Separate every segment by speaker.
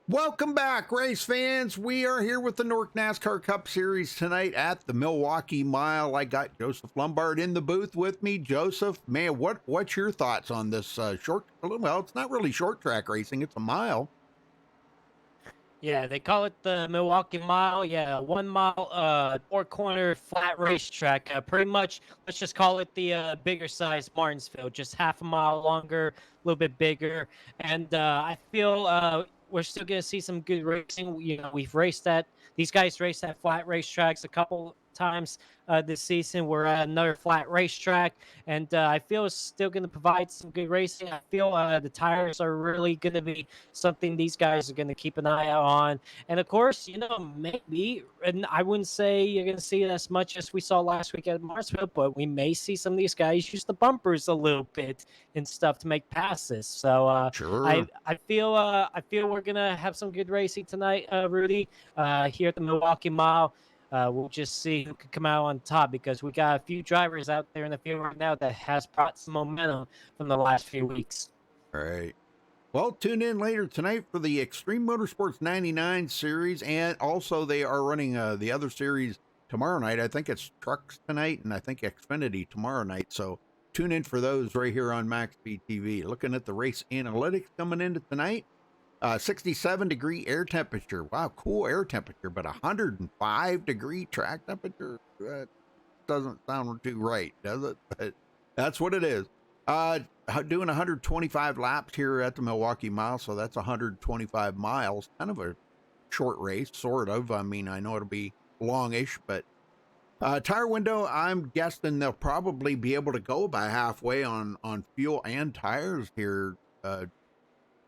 Speaker 1: Welcome back, race fans. We are here with the Nork NASCAR Cup Series tonight at the Milwaukee Mile. I got Joseph Lombard in the booth with me. Joseph, man, what's your thoughts on this short? Well, it's not really short track racing; it's a mile.
Speaker 2: Yeah, they call it the Milwaukee Mile. Yeah, 1 mile, four-corner flat racetrack. Pretty much, let's just call it the bigger size Martinsville, just half a mile longer, a little bit bigger. And I feel we're still going to see some good racing. You know, we've raced at these guys raced at flat racetracks a couple times this season. We're at another flat racetrack, and I feel it's still going to provide some good racing. I feel the tires are really going to be something these guys are going to keep an eye out on. And of course, you know, maybe, and I wouldn't say you're going to see it as much as we saw last week at Martinsville, but we may see some of these guys use the bumpers a little bit and stuff to make passes. So
Speaker 1: Sure.
Speaker 2: I feel we're gonna have some good racing tonight, Rudy, here at the Milwaukee Mile. We'll just see who can come out on top because we got a few drivers out there in the field right now that has brought some momentum from the last few weeks.
Speaker 1: All right. Well, tune in later tonight for the Extreme Motorsports 99 series, and also they are running the other series tomorrow night. I think it's Trucks tonight, and I think Xfinity tomorrow night. So tune in for those right here on MaxSpeedTV. Looking at the race analytics coming into tonight. 67-degree air temperature. Wow, cool air temperature, but 105-degree track temperature. That doesn't sound too right, does it? But that's what it is. Doing 125 laps here at the Milwaukee Mile, so that's 125 miles. Kind of a short race, sort of. I mean, I know it'll be longish, but tire window, I'm guessing they'll probably be able to go by halfway on fuel and tires here.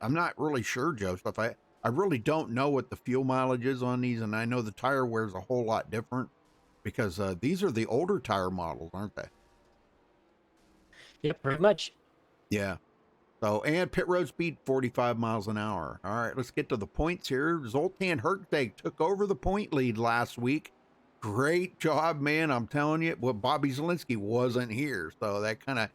Speaker 1: I'm not really sure, Joseph. I really don't know what the fuel mileage is on these, and I know the tire wear's a whole lot different because these are the older tire models, aren't they?
Speaker 2: Yeah, pretty much.
Speaker 1: Yeah. So, and pit road speed 45 miles an hour. All right, let's get to the points here. Zoltan Hertog took over the point lead last week. Great job, man. I'm telling you. Well, Bobby Zielinski wasn't here, so that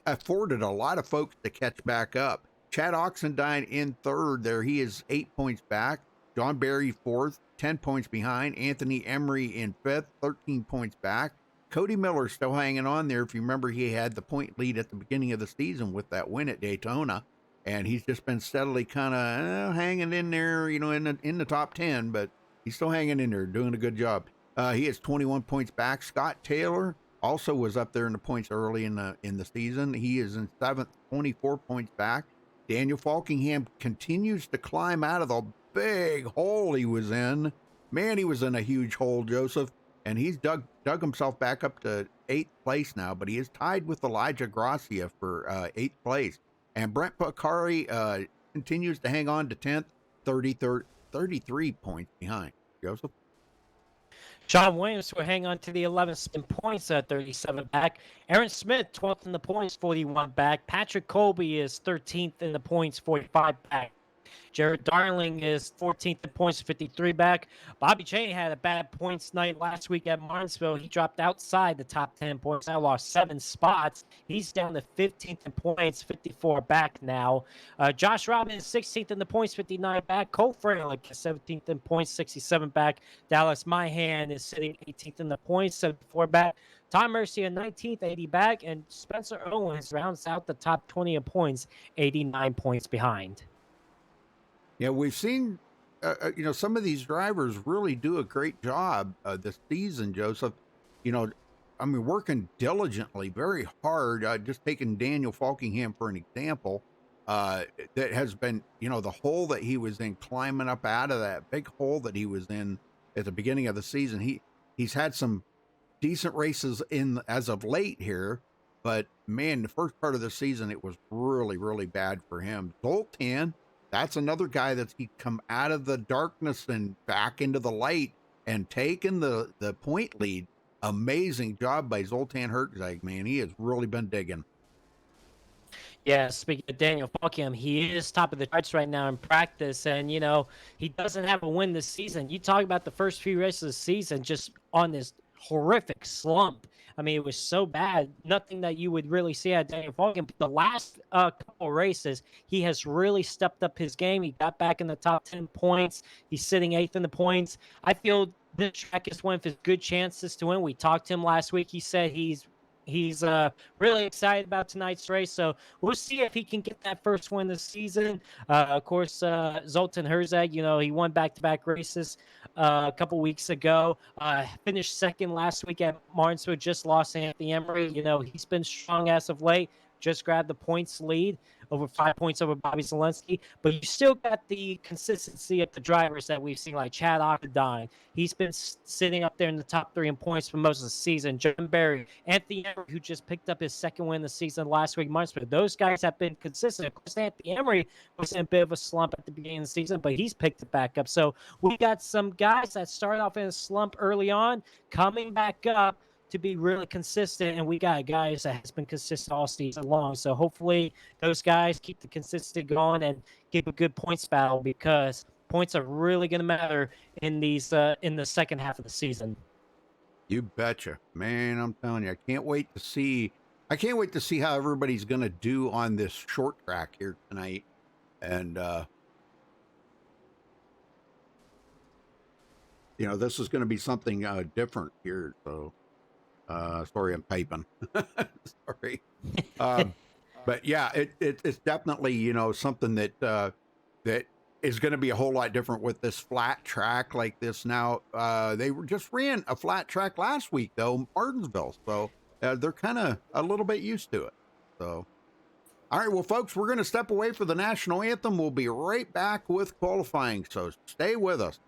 Speaker 1: afforded a lot of folks to catch back up. Chad Oxendine in third there. He is 8 points back. John Barry fourth, 10 points behind. Anthony Emery in fifth, 13 points back. Cody Miller still hanging on there. If you remember, he had the point lead at the beginning of the season with that win at Daytona, and he's just been steadily kind of hanging in there, you know, in the top 10, but he's still hanging in there, doing a good job. He has 21 points back. Scott Taylor also was up there in the points early in the season. He is in seventh, 24 points back. Daniel Falkingham continues to climb out of the big hole he was in. Man, he was in a huge hole, Joseph. And he's dug himself back up to 8th place now, but he is tied with Elijah Gracia for 8th place. And Brent Pacari continues to hang on to 10th, 33 points behind. Joseph?
Speaker 2: John Williams will hang on to the 11th in points at 37 back. Aaron Smith, 12th in the points, 41 back. Patrick Colby is 13th in the points, 45 back. Jared Darling is 14th in points, 53 back. Bobby Cheney had a bad points night last week at Martinsville. He dropped outside the top 10 points. Now lost 7 spots. He's down to 15th in points, 54 back now. Josh Robbins, 16th in the points, 59 back. Cole Fralek, 17th in points, 67 back. Dallas Myhan is sitting 18th in the points, 74 back. Tom Mercier, 19th, 80 back. And Spencer Owens rounds out the top 20 in points, 89 points behind.
Speaker 1: Yeah, we've seen, some of these drivers really do a great job this season, Joseph. You know, I mean, working diligently, very hard. Just taking Daniel Falkingham for an example, that has been, the hole that he was in, climbing up out of that big hole that he was in at the beginning of the season. He's had some decent races in as of late here, but man, the first part of the season, it was really, really bad for him. Zoltan, that's another guy that's come out of the darkness and back into the light and taken the point lead. Amazing job by Zoltan Hertog, man. He has really been digging.
Speaker 2: Yeah, speaking of Daniel Falkham, he is top of the charts right now in practice, and he doesn't have a win this season. You talk about the first few races of the season just on this horrific slump. I mean, it was so bad, nothing that you would really see at Daniel Falcon. But the last couple races, he has really stepped up his game. He got back in the top 10 points. He's sitting 8th in the points. I feel this track is one of his good chances to win. We talked to him last week. He said he's really excited about tonight's race. So we'll see if he can get that first win this season. Of course, Zoltan Herzeg, he won back-to-back races a couple weeks ago. Finished second last week at Martinsville, just lost to Anthony Emery. He's been strong as of late. Just grabbed the points lead, over 5 points over Bobby Zelensky. But you still got the consistency of the drivers that we've seen, like Chad Ockendine. He's been sitting up there in the top 3 in points for most of the season. John Berry, Anthony Emery, who just picked up his second win of the season last week, Martinsville. Those guys have been consistent. Of course, Anthony Emery was in a bit of a slump at the beginning of the season, but he's picked it back up. So we got some guys that started off in a slump early on, coming back up to be really consistent, and we got guys that has been consistent all season long. So hopefully those guys keep the consistency going and give a good points battle, because points are really going to matter in these in the second half of the season.
Speaker 1: You betcha, man. I'm telling you, I can't wait to see how everybody's going to do on this short track here tonight. And this is going to be something different here. So sorry, I'm typing. Sorry. But yeah, it's definitely, something that is going to be a whole lot different with this flat track like this. Now, they just ran a flat track last week though, Martinsville. So they're kind of a little bit used to it. So, all right, well, folks, we're going to step away for the national anthem. We'll be right back with qualifying. So stay with us.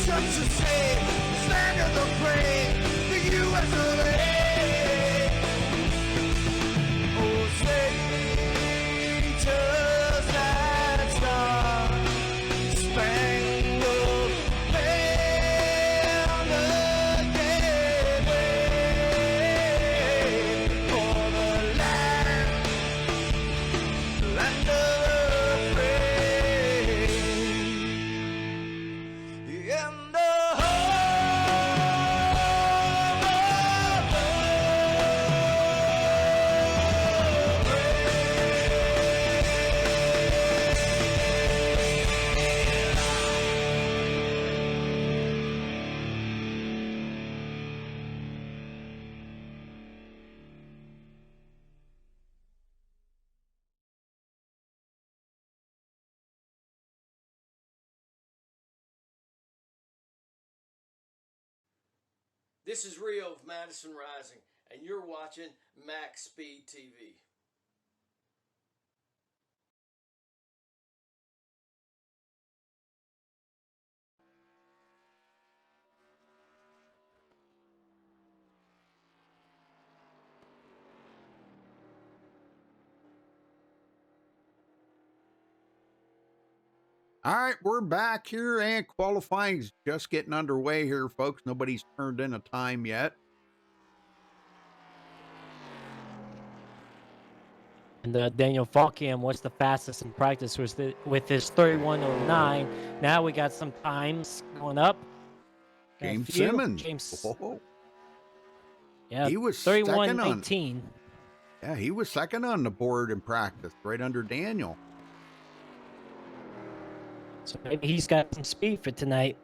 Speaker 3: such a shame. Stand in the plane, the US of A. Oh, say, just that star spangled banner, yeah, wave for the land of the free. And the
Speaker 4: This is Rio of Madison Rising, and you're watching MaxSpeedTV.
Speaker 1: All right, we're back here, and qualifying's just getting underway here, folks. Nobody's turned in a time yet.
Speaker 2: And Daniel Falkham was the fastest in practice with his 31:09. Now we got some times going up. Got a
Speaker 1: James
Speaker 2: few.
Speaker 1: Simmons.
Speaker 2: James,
Speaker 1: Whoa.
Speaker 2: yeah,
Speaker 1: He was second on.
Speaker 2: 31:18.
Speaker 1: Yeah, he was second on the board in practice, right under Daniel.
Speaker 2: So maybe he's got some speed for tonight.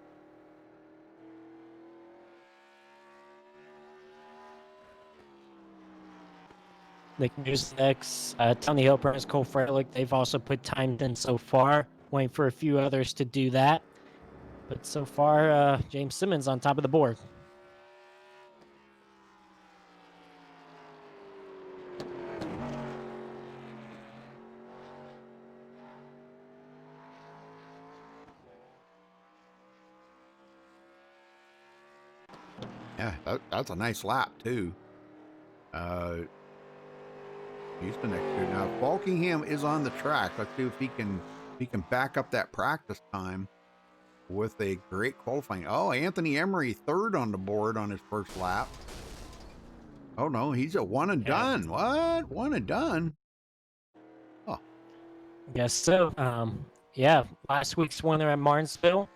Speaker 2: Nick Musex, Tony Hilpers, Cole Fralek, they've also put time in so far. Waiting for a few others to do that. But so far, James Simmons on top of the board.
Speaker 1: Yeah, that's a nice lap too. He's the next dude. Now Falkingham is on the track. Let's see if he can back up that practice time with a great qualifying. Oh, Anthony Emery third on the board on his first lap. Oh no, he's a one and done. What? One and done? Oh,
Speaker 2: Yes, so yeah, last week's winner at Martinsville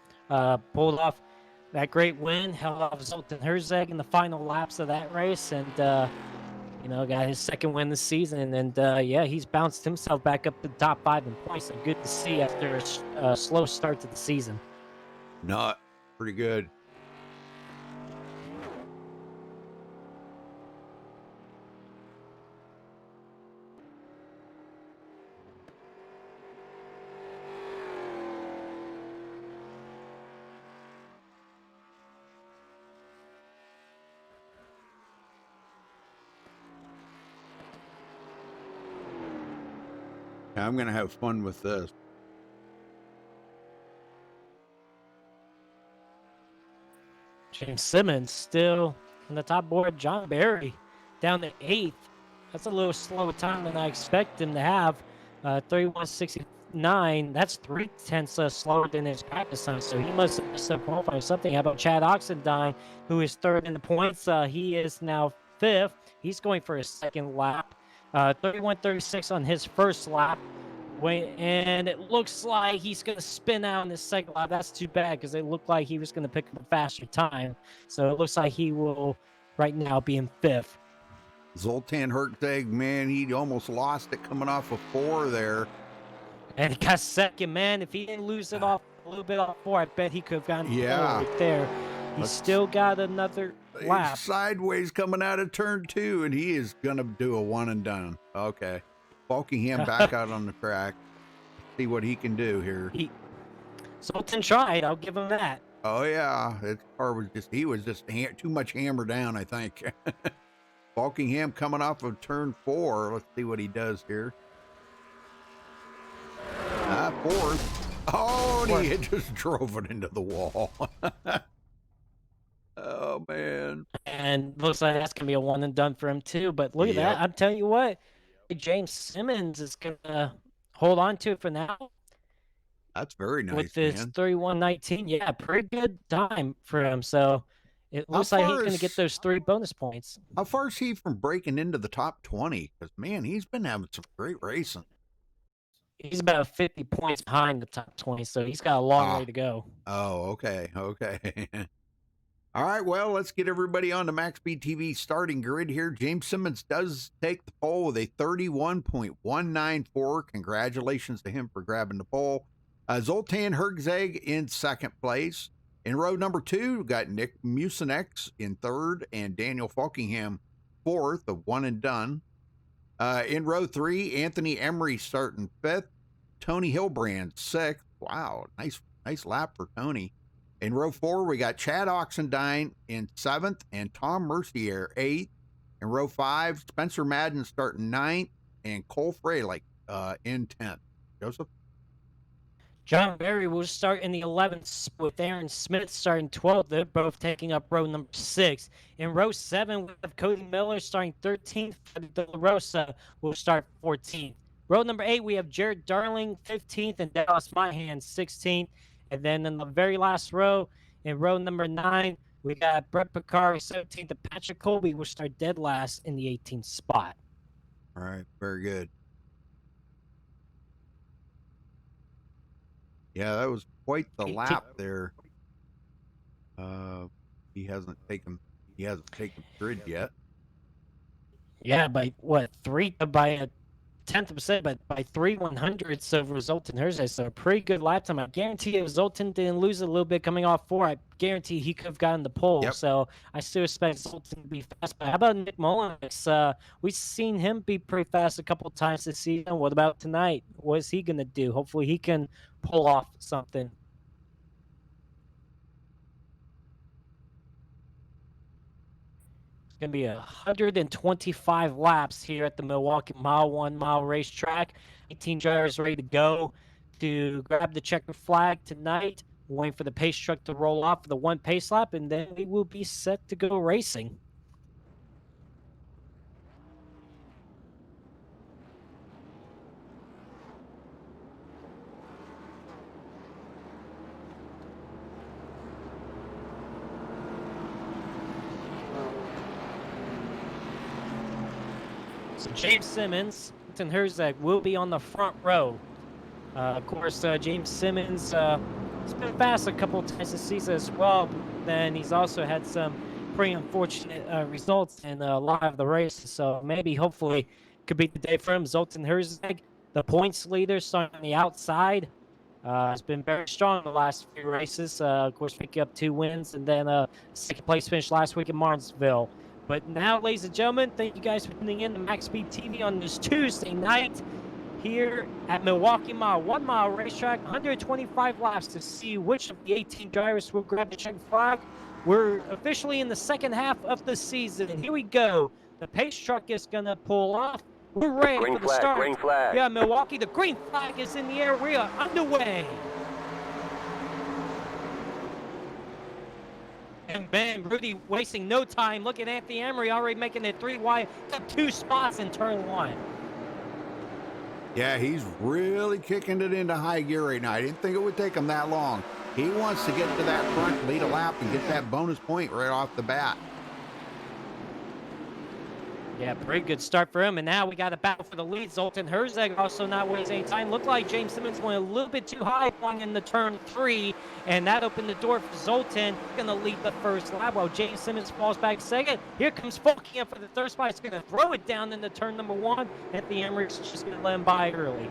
Speaker 2: pulled off that great win, held off Zoltan Herzeg in the final laps of that race, and got his second win this season. And yeah, he's bounced himself back up to the top 5 in points. So good to see after a slow start to the season.
Speaker 1: not pretty good. I'm going to have fun with this.
Speaker 2: James Simmons still on the top board. John Barry down to 8th. That's a little slower time than I expect him to have. 31:69. That's 0.3 slower than his practice time. So he must have missed a qualifying something. How about Chad Oxendine, who is third in the points? He is now 5th. He's going for his second lap. 31:36 on his first lap. And it looks like he's going to spin out in his second lap. That's too bad because it looked like he was going to pick up a faster time. So it looks like he will right now be in 5th.
Speaker 1: Zoltan Herzeg, man, he almost lost it coming off of 4 there.
Speaker 2: And he got second, man. If he didn't lose it off a little bit off 4, I bet he could have gotten right there. He's still got another lap.
Speaker 1: He's sideways coming out of turn 2, and he is going to do a one and done. Okay. Falkingham back out on the track. See what he can do here.
Speaker 2: Zoltan tried. I'll give him that.
Speaker 1: Oh, yeah. His car was he was just too much hammer down, I think. Falkingham coming off of turn 4. Let's see what he does here. 4th. Oh, and he had just drove it into the wall. Oh, man.
Speaker 2: And looks like that's going to be a one and done for him, too. But look at
Speaker 1: Yep.
Speaker 2: that. I'm telling you what, James Simmons is going to hold on to it for now.
Speaker 1: That's very nice,
Speaker 2: With this
Speaker 1: man.
Speaker 2: 31-19, yeah, pretty good time for him. So it looks like he's going to get those 3 bonus points.
Speaker 1: How far is he from breaking into the top 20? Because, man, he's been having some great racing.
Speaker 2: He's about 50 points behind the top 20, so he's got a long way to go.
Speaker 1: Oh, okay. Okay. All right, well, let's get everybody on the MaxSpeedTV starting grid here. James Simmons does take the pole with a 31.194. Congratulations to him for grabbing the pole. Zoltan Hergzeg in second place. In row number 2, we've got Nick Mucinex in third and Daniel Falkingham fourth, a one and done. In row 3, Anthony Emery starting fifth. Tony Hilbrand sixth. Wow, nice lap for Tony. In row 4, we got Chad Oxendine in seventh and Tom Mercier eighth. In row 5, Spencer Madden starting ninth and Cole Fralek in 10th. Joseph?
Speaker 2: John Berry will start in the 11th with Aaron Smith starting 12th. They're both taking up row number 6. In row 7, we have Cody Miller starting 13th. Freddie De La Rosa will start 14th. Row number 8, we have Jared Darling 15th and Dallas Myhan 16th. And then in the very last row, in row number 9, we got Brett Picari 17th and Patrick Colby will start dead last in the 18th spot.
Speaker 1: All right, very good. Yeah, that was quite the lap there. He hasn't taken grid yet.
Speaker 2: Yeah, by what, by a 10th of a second, but by 3/100ths over Zoltan Herzog. So a pretty good lap time. I guarantee if Zoltan didn't lose a little bit coming off 4, I guarantee he could have gotten the pole.
Speaker 1: Yep.
Speaker 2: So I still expect Zoltan to be fast. But how about Nick Mullins? We've seen him be pretty fast a couple times this season. What about tonight? What is he going to do? Hopefully he can pull off something. Going to be 125 laps here at the Milwaukee Mile 1 Mile racetrack. 18 drivers ready to go to grab the checkered flag tonight. Waiting for the pace truck to roll off for the 1 pace lap, and then we will be set to go racing. So James Simmons and Herzog will be on the front row. Of course, James Simmons has been fast a couple times this season as well, but then he's also had some pretty unfortunate results in a lot of the races. So maybe, hopefully, could be the day for him. Zoltan Herzog, the points leader, starting on the outside, has been very strong in the last few races. Of course, picking up 2 wins and then a second place finish last week in Martinsville. But now, ladies and gentlemen, thank you guys for tuning in to MaxSpeedTV on this Tuesday night here at Milwaukee Mile 1 Mile racetrack. 125 laps to see which of the 18 drivers will grab the checkered flag. We're officially in the second half of the season. And here we go. The pace truck is going to pull off. We're ready for the start.
Speaker 5: Green flag.
Speaker 2: Yeah, Milwaukee, the green flag is in the air. We are underway. And man, Rudy wasting no time. Look at Anthony Emery already making it 3 wide. Got 2 spots in turn 1.
Speaker 1: Yeah, he's really kicking it into high gear right now. I didn't think it would take him that long. He wants to get to that front, lead a lap, and get that bonus point right off the bat.
Speaker 2: Yeah, pretty good start for him. And now we got a battle for the lead. Zoltan Herzog also not wasting any time. Looked like James Simmons went a little bit too high going into turn 3. And that opened the door for Zoltan. Going to lead the first lap while James Simmons falls back second. Here comes Falkingham for the third spot. He's going to throw it down into turn number 1. Anthony Emery's just going to let him by early.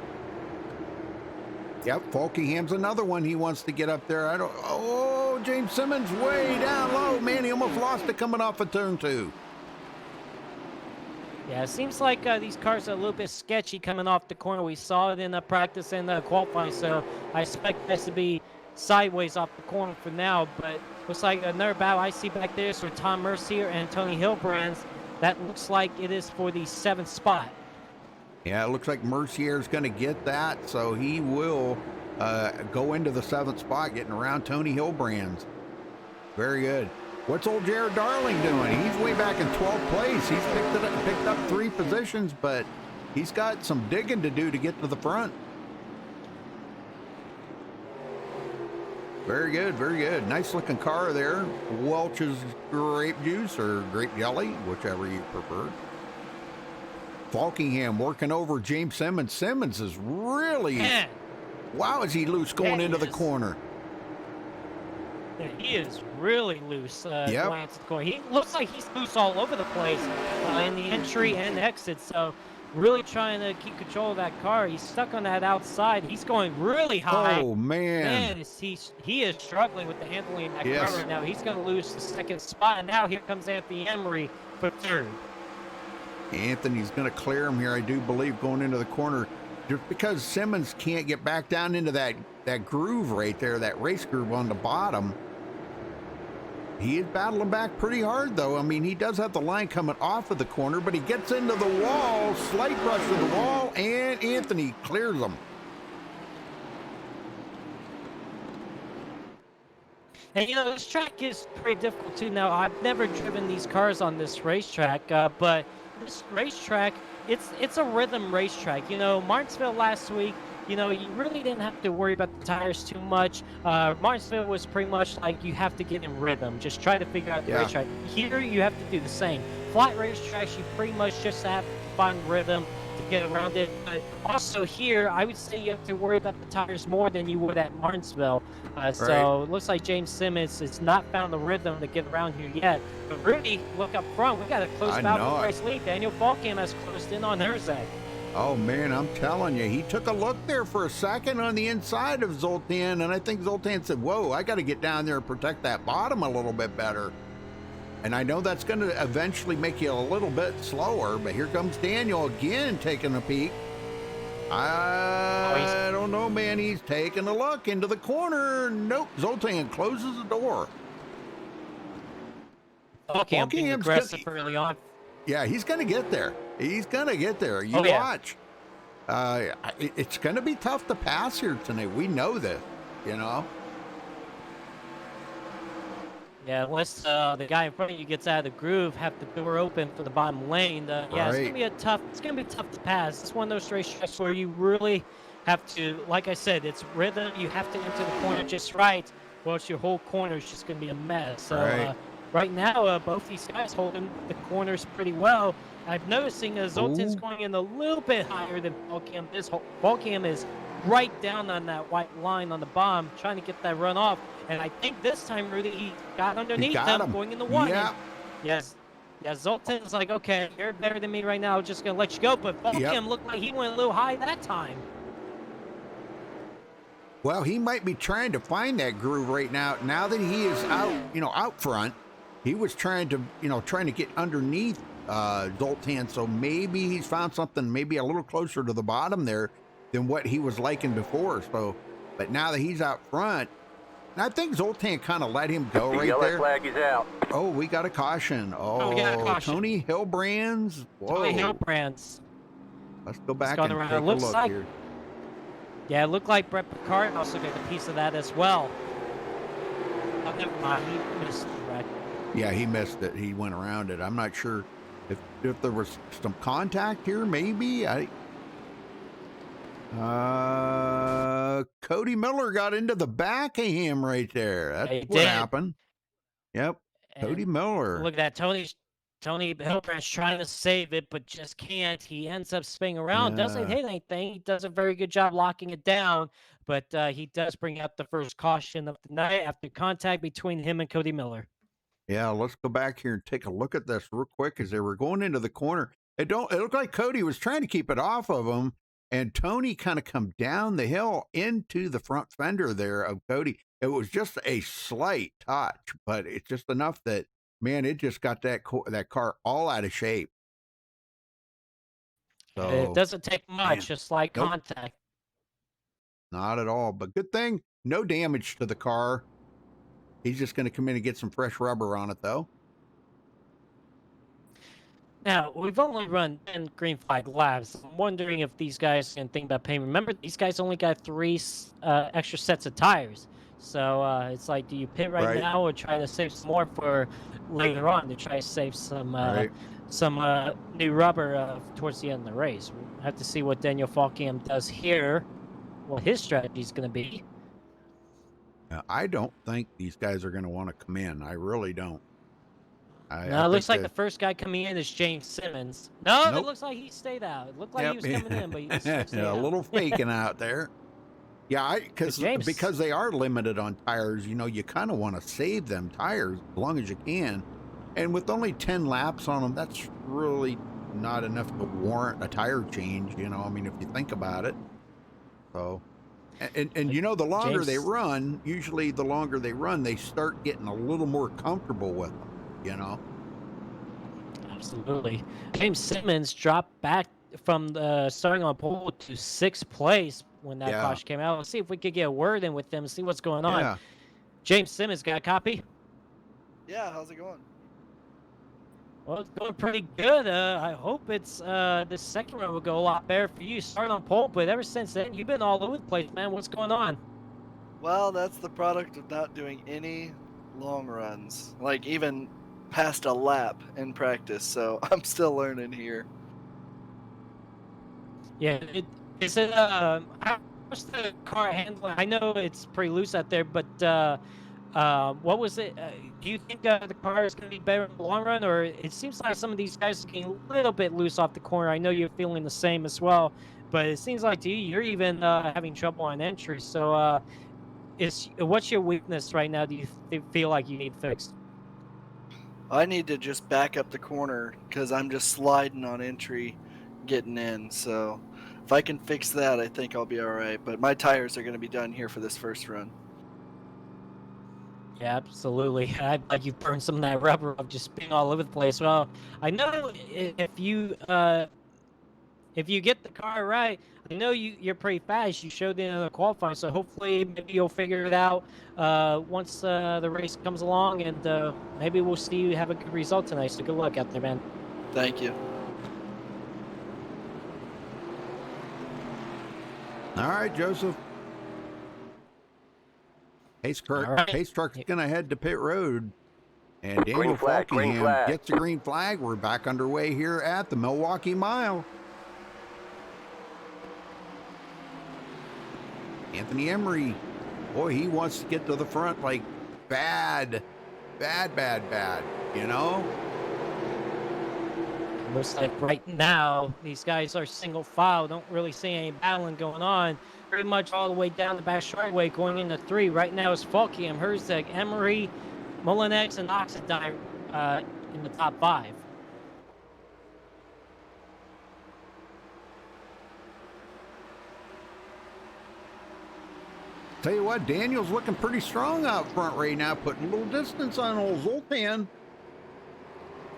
Speaker 1: Yep, Falkingham's another one he wants to get up there. Oh, James Simmons way down low. Man, he almost lost it coming off of turn 2.
Speaker 2: Yeah, it seems like these cars are a little bit sketchy coming off the corner. We saw it in the practice and qualifying, so I expect this to be sideways off the corner for now. But looks like another battle I see back there is for Tom Mercier and Tony Hilbrand. That looks like it is for the 7th spot.
Speaker 1: Yeah, it looks like Mercier's going to get that, so he will go into the 7th spot, getting around Tony Hilbrand's. Very good. What's old Jared Darling doing? He's way back in 12th place. He's picked up 3 positions, but he's got some digging to do to get to the front. Very good, very good. Nice looking car there. Welch's grape juice or grape jelly, whichever you prefer. Falkingham working over James Simmons. Simmons is really,
Speaker 2: Man,
Speaker 1: wow, is he loose going
Speaker 2: Yeah,
Speaker 1: into
Speaker 2: he
Speaker 1: the
Speaker 2: is.
Speaker 1: corner.
Speaker 2: yeah, he is really loose.
Speaker 1: Yep.
Speaker 2: Going into the corner. He looks like he's loose all over the place in the entry and exit. So really trying to keep control of that car. He's stuck on that outside. He's going really high.
Speaker 1: Oh, man.
Speaker 2: Man, he is struggling with the handling of that
Speaker 1: Yes.
Speaker 2: car right now. He's going to lose the 2nd spot. And now here comes Anthony Emery for 3rd.
Speaker 1: Anthony's going to clear him here, I do believe, going into the corner. Just because Simmons can't get back down into that groove right there, that race groove on the bottom. He is battling back pretty hard, though. I mean, he does have the line coming off of the corner, but he gets into the wall, slight brush to the wall, and Anthony clears him.
Speaker 2: And this track is pretty difficult too. Now, I've never driven these cars on this racetrack, but this racetrack, it's a rhythm racetrack. Martinsville last week, you really didn't have to worry about the tires too much. Martinsville was pretty much like you have to get in rhythm. Just try to figure out the
Speaker 1: Yeah.
Speaker 2: racetrack. Here, you have to do the same. Flat racetracks, you pretty much just have to find rhythm to get around it. But also here, I would say you have to worry about the tires more than you would at Martinsville. So it looks like James Simmons has not found the rhythm to get around here yet. But Rudy, look up front. We got a close
Speaker 1: I
Speaker 2: battle
Speaker 1: know
Speaker 2: for
Speaker 1: it.
Speaker 2: race lead. Daniel Falkham has closed in on Herzog.
Speaker 1: Oh, man, I'm telling you, he took a look there for a second on the inside of Zoltan, and I think Zoltan said, whoa, I got to get down there and protect that bottom a little bit better. And I know that's going to eventually make you a little bit slower, but here comes Daniel again taking a peek. I don't know, man. He's taking a look into the corner. Nope. Zoltan closes the door.
Speaker 2: Falkham being
Speaker 1: Falkham's
Speaker 2: aggressive
Speaker 1: gonna-
Speaker 2: early on.
Speaker 1: Yeah, he's going to get there. He's going to get there. You
Speaker 2: Oh, yeah.
Speaker 1: watch. It's going to be tough to pass here tonight. We know this,
Speaker 2: Yeah, unless the guy in front of you gets out of the groove, have the door open for the bottom lane. Yeah, it's
Speaker 1: Right.
Speaker 2: gonna be tough to pass. It's one of those racetracks where you really have to, like I said, it's rhythm. You have to enter the corner just right, or else your whole corner is just gonna be a mess. So
Speaker 1: Right.
Speaker 2: right now, both these guys holding the corners pretty well. I'm noticing Zoltan's
Speaker 1: Ooh.
Speaker 2: going in a little bit higher than Falkham. Falkham is right down on that white line on the bottom, trying to get that run off. And I think this time, Rudy, he got underneath
Speaker 1: got
Speaker 2: them,
Speaker 1: him.
Speaker 2: going in the one.
Speaker 1: Yeah.
Speaker 2: Yes. Yeah, Zoltan's like, okay, you're better than me right now. I'm just going to let you go. But Falkham
Speaker 1: Yep.
Speaker 2: looked like he went a little high that time.
Speaker 1: Well, he might be trying to find that groove right now. Now that he is out, out front, he was trying to get underneath Zoltan. So maybe he's found something maybe a little closer to the bottom there than what he was liking before. So, but now that he's out front, and I think Zoltan kind of let him go right
Speaker 5: Yellow
Speaker 1: there.
Speaker 5: flag is out.
Speaker 1: Oh, we got a caution. Oh,
Speaker 2: we got a caution.
Speaker 1: Tony Hilbrand's. Whoa.
Speaker 2: Tony Hilbrand's.
Speaker 1: Let's go back
Speaker 2: going
Speaker 1: and
Speaker 2: around.
Speaker 1: take
Speaker 2: It
Speaker 1: a
Speaker 2: looks
Speaker 1: look
Speaker 2: like-
Speaker 1: here.
Speaker 2: Yeah, it looked like Brett Picard also got a piece of that as well. Oh, never mind. He missed the wreck.
Speaker 1: Yeah, he missed it. He went around it. I'm not sure if there was some contact here. Maybe Cody Miller got into the back of him right there. That's
Speaker 2: Yeah, he
Speaker 1: what
Speaker 2: did.
Speaker 1: happened. Yep, Cody
Speaker 2: And
Speaker 1: Miller.
Speaker 2: look at that. Tony Hilbrand's trying to save it, but just can't. He ends up spinning around, doesn't
Speaker 1: Yeah.
Speaker 2: hit anything. He does a very good job locking it down, but he does bring out the first caution of the night after contact between him and Cody Miller.
Speaker 1: Yeah, let's go back here and take a look at this real quick as they were going into the corner. It looked like Cody was trying to keep it off of him, and Tony kind of come down the hill into the front fender there of Cody. It was just a slight touch, but it's just enough that, man, it just got that car all out of shape. So
Speaker 2: It doesn't take much,
Speaker 1: man.
Speaker 2: just like
Speaker 1: Nope.
Speaker 2: contact.
Speaker 1: not at all, but good thing, no damage to the car. He's just going to come in and get some fresh rubber on it, though.
Speaker 2: Now, we've only run 10 green flag laps. I'm wondering if these guys can think about paying. Remember, these guys only got three extra sets of tires. So it's like, do you pit right
Speaker 1: Right.
Speaker 2: now or try to save some more for later on to try to save some
Speaker 1: Right.
Speaker 2: new rubber towards the end of the race? We'll have to see what Daniel Falkingham does here, what his strategy is going to be.
Speaker 1: I don't think these guys are going to want to come in. I really don't.
Speaker 2: No, it looks like the first guy coming in is James Simmons. No,
Speaker 1: Nope.
Speaker 2: it looks like he stayed out. It looked like
Speaker 1: Yep.
Speaker 2: he was coming in, but he was still staying
Speaker 1: a
Speaker 2: out.
Speaker 1: little faking out there. Yeah, because
Speaker 2: James-
Speaker 1: they are limited on tires. You know, you kind of want to save them tires as long as you can. And with only 10 laps on them, that's really not enough to warrant a tire change. You know, I mean, if you think about it. So, and you know, the longer they
Speaker 2: James-
Speaker 1: run, usually the longer they run, they start getting a little more comfortable with them. You know.
Speaker 2: Absolutely. James Simmons dropped back from the starting on pole to 6th place when that
Speaker 1: Yeah.
Speaker 2: caution came out. Let's see if we could get a word in with them and see what's going on.
Speaker 1: Yeah.
Speaker 2: James Simmons, got a copy?
Speaker 5: Yeah, how's it going?
Speaker 2: Well, it's going pretty good. I hope it's this second run will go a lot better for you. Starting on pole, but ever since then, you've been all over the place, man. What's going on?
Speaker 5: Well, that's the product of not doing any long runs, like even past a lap in practice, so I'm still learning here.
Speaker 2: Yeah, how's the car handling? I know it's pretty loose out there, but what was it? Do you think the car is going to be better in the long run, or it seems like some of these guys are getting a little bit loose off the corner? I know you're feeling the same as well, but it seems like to you, you're even having trouble on entry. So, what's your weakness right now? Do you feel like you need fixed?
Speaker 5: I need to just back up the corner because I'm just sliding on entry, getting in. So if I can fix that, I think I'll be all right. But my tires are going to be done here for this first run.
Speaker 2: Yeah, absolutely. I like you burned some of that rubber of just being all over the place. Well, I know if you get the car right, I know you're pretty fast. You showed in the qualifying, so hopefully maybe you'll figure it out once the race comes along, and maybe we'll see you have a good result tonight. So good luck out there, man.
Speaker 5: Thank you.
Speaker 1: All right, Joseph. Pace truck's going to head to pit road. And Daniel Falkingham gets the green flag. We're back underway here at the Milwaukee Mile. Anthony Emery, boy, he wants to get to the front like bad, you know?
Speaker 2: Looks like right now these guys are single file. Don't really see any battling going on. Pretty much all the way down the back straightaway going into 3. Right now is Falkingham, Herzeg, Emery, Molinex, and Oxidine in the top 5.
Speaker 1: Tell you what, Daniel's looking pretty strong out front right now, putting a little distance on old Zoltan.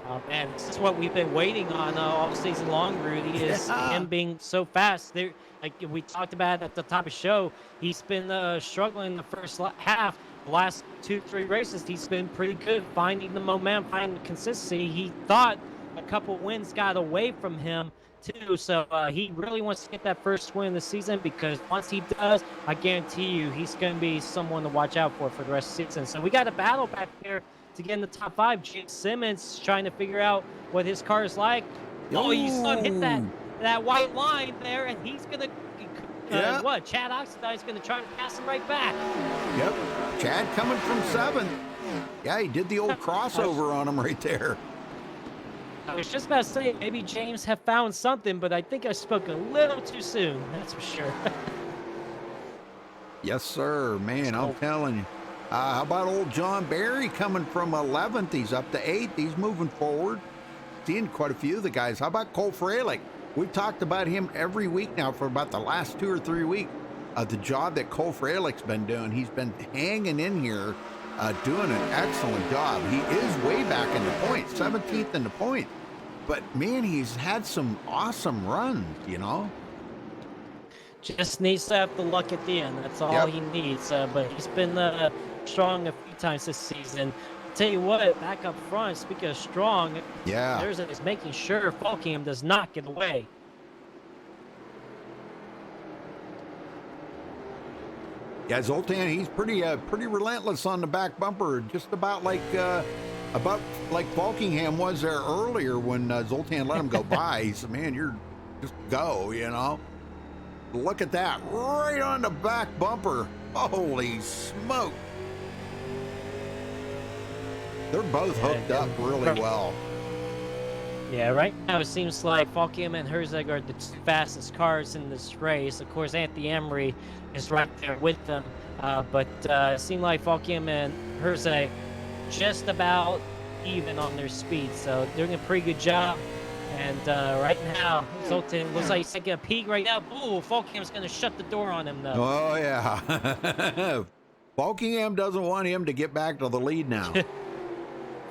Speaker 2: Oh man, this is what we've been waiting on all season long, Rudy, is
Speaker 1: Yeah.
Speaker 2: him being so fast. There, like we talked about at the top of the show, he's been struggling the first half. The last 2-3 races, he's been pretty good, finding the momentum, finding the consistency. He thought a couple wins got away from him too, so he really wants to get that first win of the season, because once he does, I guarantee you he's going to be someone to watch out for the rest of the season. So we got a battle back here to get in the top 5. James Simmons trying to figure out what his car is like. Oh, you saw him hit that white line there, and he's going to
Speaker 1: Yeah.
Speaker 2: Chad Oxidine's going to try to pass him right back.
Speaker 1: Yep, Chad coming from 7th. Yeah, he did the old crossover on him right there.
Speaker 2: I was just about to say, maybe James have found something, but I think I spoke a little too soon. That's for sure.
Speaker 1: Yes, sir. Man, I'm telling you. How about old John Barry coming from 11th? He's up to 8th. He's moving forward. Seeing quite a few of the guys. How about Cole Fralek? We've talked about him every week now for about the last 2 or 3 weeks. The job that Cole Fralek's been doing. He's been hanging in here, doing an excellent job. He is way back in the points, 17th in the points. But, man, he's had some awesome runs, you know?
Speaker 2: Just needs to have the luck at the end. That's all he needs. But he's been strong a few times this season. tell you what, back up front, speaking of strong,
Speaker 1: Yeah.
Speaker 2: Herzeg is making sure Falkingham does not get away.
Speaker 1: Yeah, Zoltan, he's pretty relentless on the back bumper, just about like Falkingham was there earlier when Zoltan let him go by. He said, "Man, you're just go, you know." Look at that, right on the back bumper. Holy smoke! They're both hooked up really well.
Speaker 2: Yeah, right now it seems like Falkingham and Herzeg are the two fastest cars in this race. Of course, Anthony Emery is right there with them. But it seemed like Falkingham and Herzeg just about even on their speed. So they're doing a pretty good job. And right now, Zoltan looks like he's taking a peek right now. Ooh, Falkingham's going to shut the door on him, though.
Speaker 1: Oh, yeah. Falkingham doesn't want him to get back to the lead now.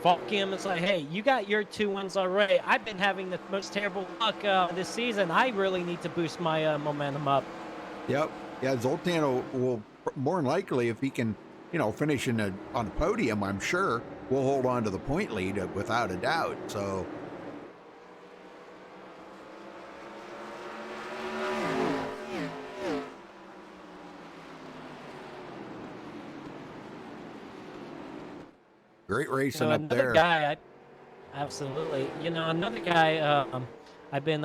Speaker 2: Falkingham is like, hey, you got your 2 wins already. I've been having the most terrible luck this season. I really need to boost my momentum up.
Speaker 1: Yep. Yeah, Zoltan will more than likely, if he can, finish on the podium, I'm sure, will hold on to the point lead without a doubt. So. Great racing up there.
Speaker 2: Another guy, absolutely. Another guy I've been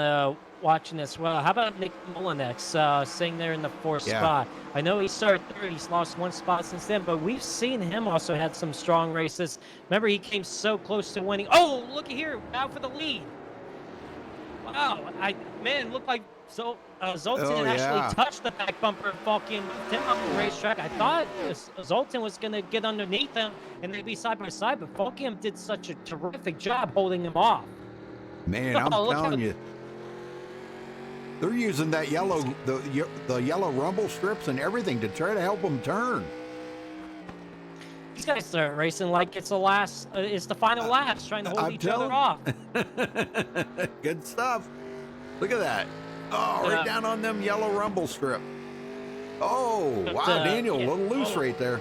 Speaker 2: watching as well. How about Nick Mullinex sitting there in the 4th spot? I know he started 3rd. He's lost 1 spot since then, but we've seen him also had some strong races. Remember, he came so close to winning. Oh, looky here, out for the lead. Wow, looked like Zoltan actually touched the back bumper of Falkingham, moved him up the racetrack. I thought Zoltan was going to get underneath him and they'd be side by side, but Falkingham did such a terrific job holding him off.
Speaker 1: Man, I'm telling you, they're using that the yellow rumble strips and everything to try to help them turn.
Speaker 2: These guys start racing like it's the final laps, trying to hold each other off.
Speaker 1: Good stuff. Look at that. Oh, right down on them yellow rumble strip. Oh, wow, Daniel, a little loose right there.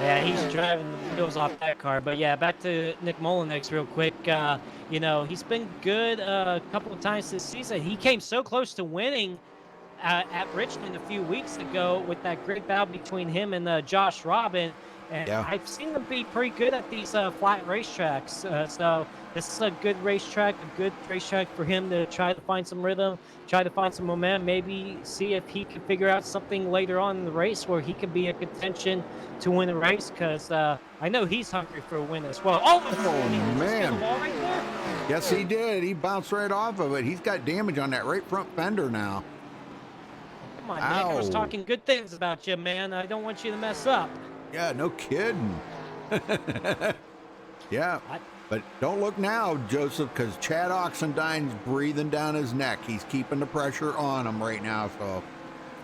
Speaker 2: Yeah, he's driving the wheels off that car. But yeah, back to Nick Mullinex real quick. He's been good a couple of times this season. He came so close to winning at Richmond a few weeks ago with that great battle between him and Josh Robin. And I've seen them be pretty good at these flat racetracks. So this is a good racetrack, for him to try to find some rhythm, try to find some momentum, maybe see if he can figure out something later on in the race where he can be a contention to win the race, because I know he's hungry for a win as well. Oh, man. The wall right there?
Speaker 1: Yes, he did. He bounced right off of it. He's got damage on that right front fender now.
Speaker 2: Come on, Nick. I was talking good things about you, man. I don't want you to mess up.
Speaker 1: Yeah, no kidding. Yeah, but don't look now, Joseph, because Chad Oxendine's breathing down his neck. He's keeping the pressure on him right now. So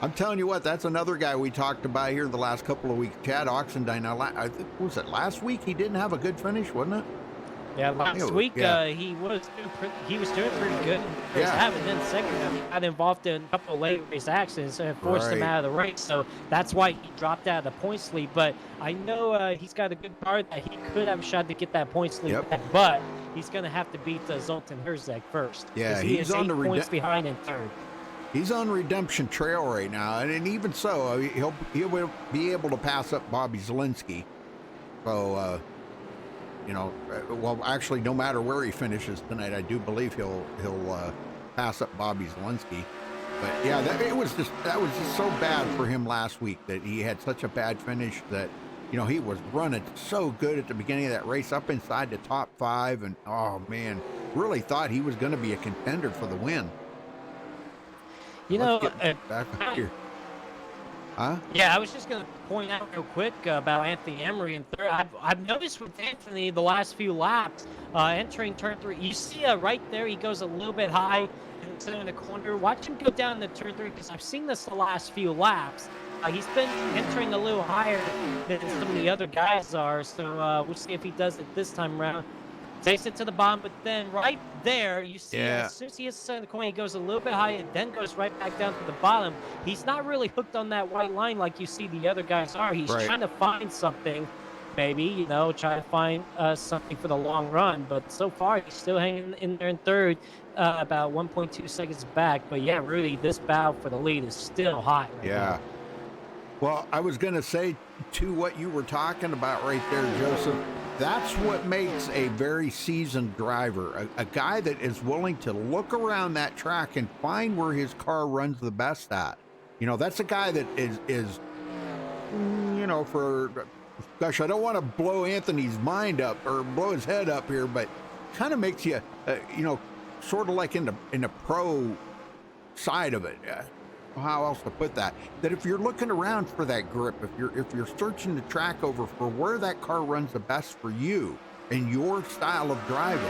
Speaker 1: I'm telling you what, that's another guy we talked about here the last couple of weeks, Chad Oxendine. Now, I think, was it last week he didn't have a good finish, wasn't it?
Speaker 2: Yeah, last week he was doing pretty good. Then second, he got involved in a couple of late race accidents and forced him out of the race. So that's why he dropped out of the points lead. But I know he's got a good car that he could have a shot to get that points lead back, but he's going to have to beat Zoltan Herzeg first.
Speaker 1: Yeah,
Speaker 2: he's on 8 points behind in 3rd.
Speaker 1: He's on redemption trail right now, and even so, he'll be able to pass up Bobby Zielinski. So. Well, actually, no matter where he finishes tonight, I do believe he'll pass up Bobby Zielinski. But yeah, that was just so bad for him last week that he had such a bad finish that he was running so good at the beginning of that race, up inside the top 5, and oh man, really thought he was going to be a contender for the win. Back up here. Huh?
Speaker 2: Yeah, I was just going to point out real quick about Anthony Emery in 3rd. I've noticed with Anthony the last few laps, entering turn 3, you see right there, he goes a little bit high in the corner. Watch him go down to turn 3, because I've seen this the last few laps. He's been entering a little higher than some of the other guys are, so we'll see if he does it this time around. Takes it to the bottom, but then right there, you see, as soon as he hits the corner, he goes a little bit higher, and then goes right back down to the bottom. He's not really hooked on that white line like you see the other guys are. He's trying to find something, maybe, you know, try to find something for the long run. But so far, he's still hanging in there in third, about 1.2 seconds back. But yeah, Rudy, this battle for the lead is still hot right
Speaker 1: Yeah.
Speaker 2: now.
Speaker 1: Well, I was going to say to what you were talking about right there, Joseph, that's what makes a very seasoned driver, a guy that is willing to look around that track and find where his car runs the best at. You know, that's a guy that is you know, gosh, I don't want to blow Anthony's mind up or blow his head up here, but kind of makes you, you know, sort of like in the pro side of it. How else to put that? That if you're looking around for that grip, if you're searching the track over for where that car runs the best for you and your style of driving,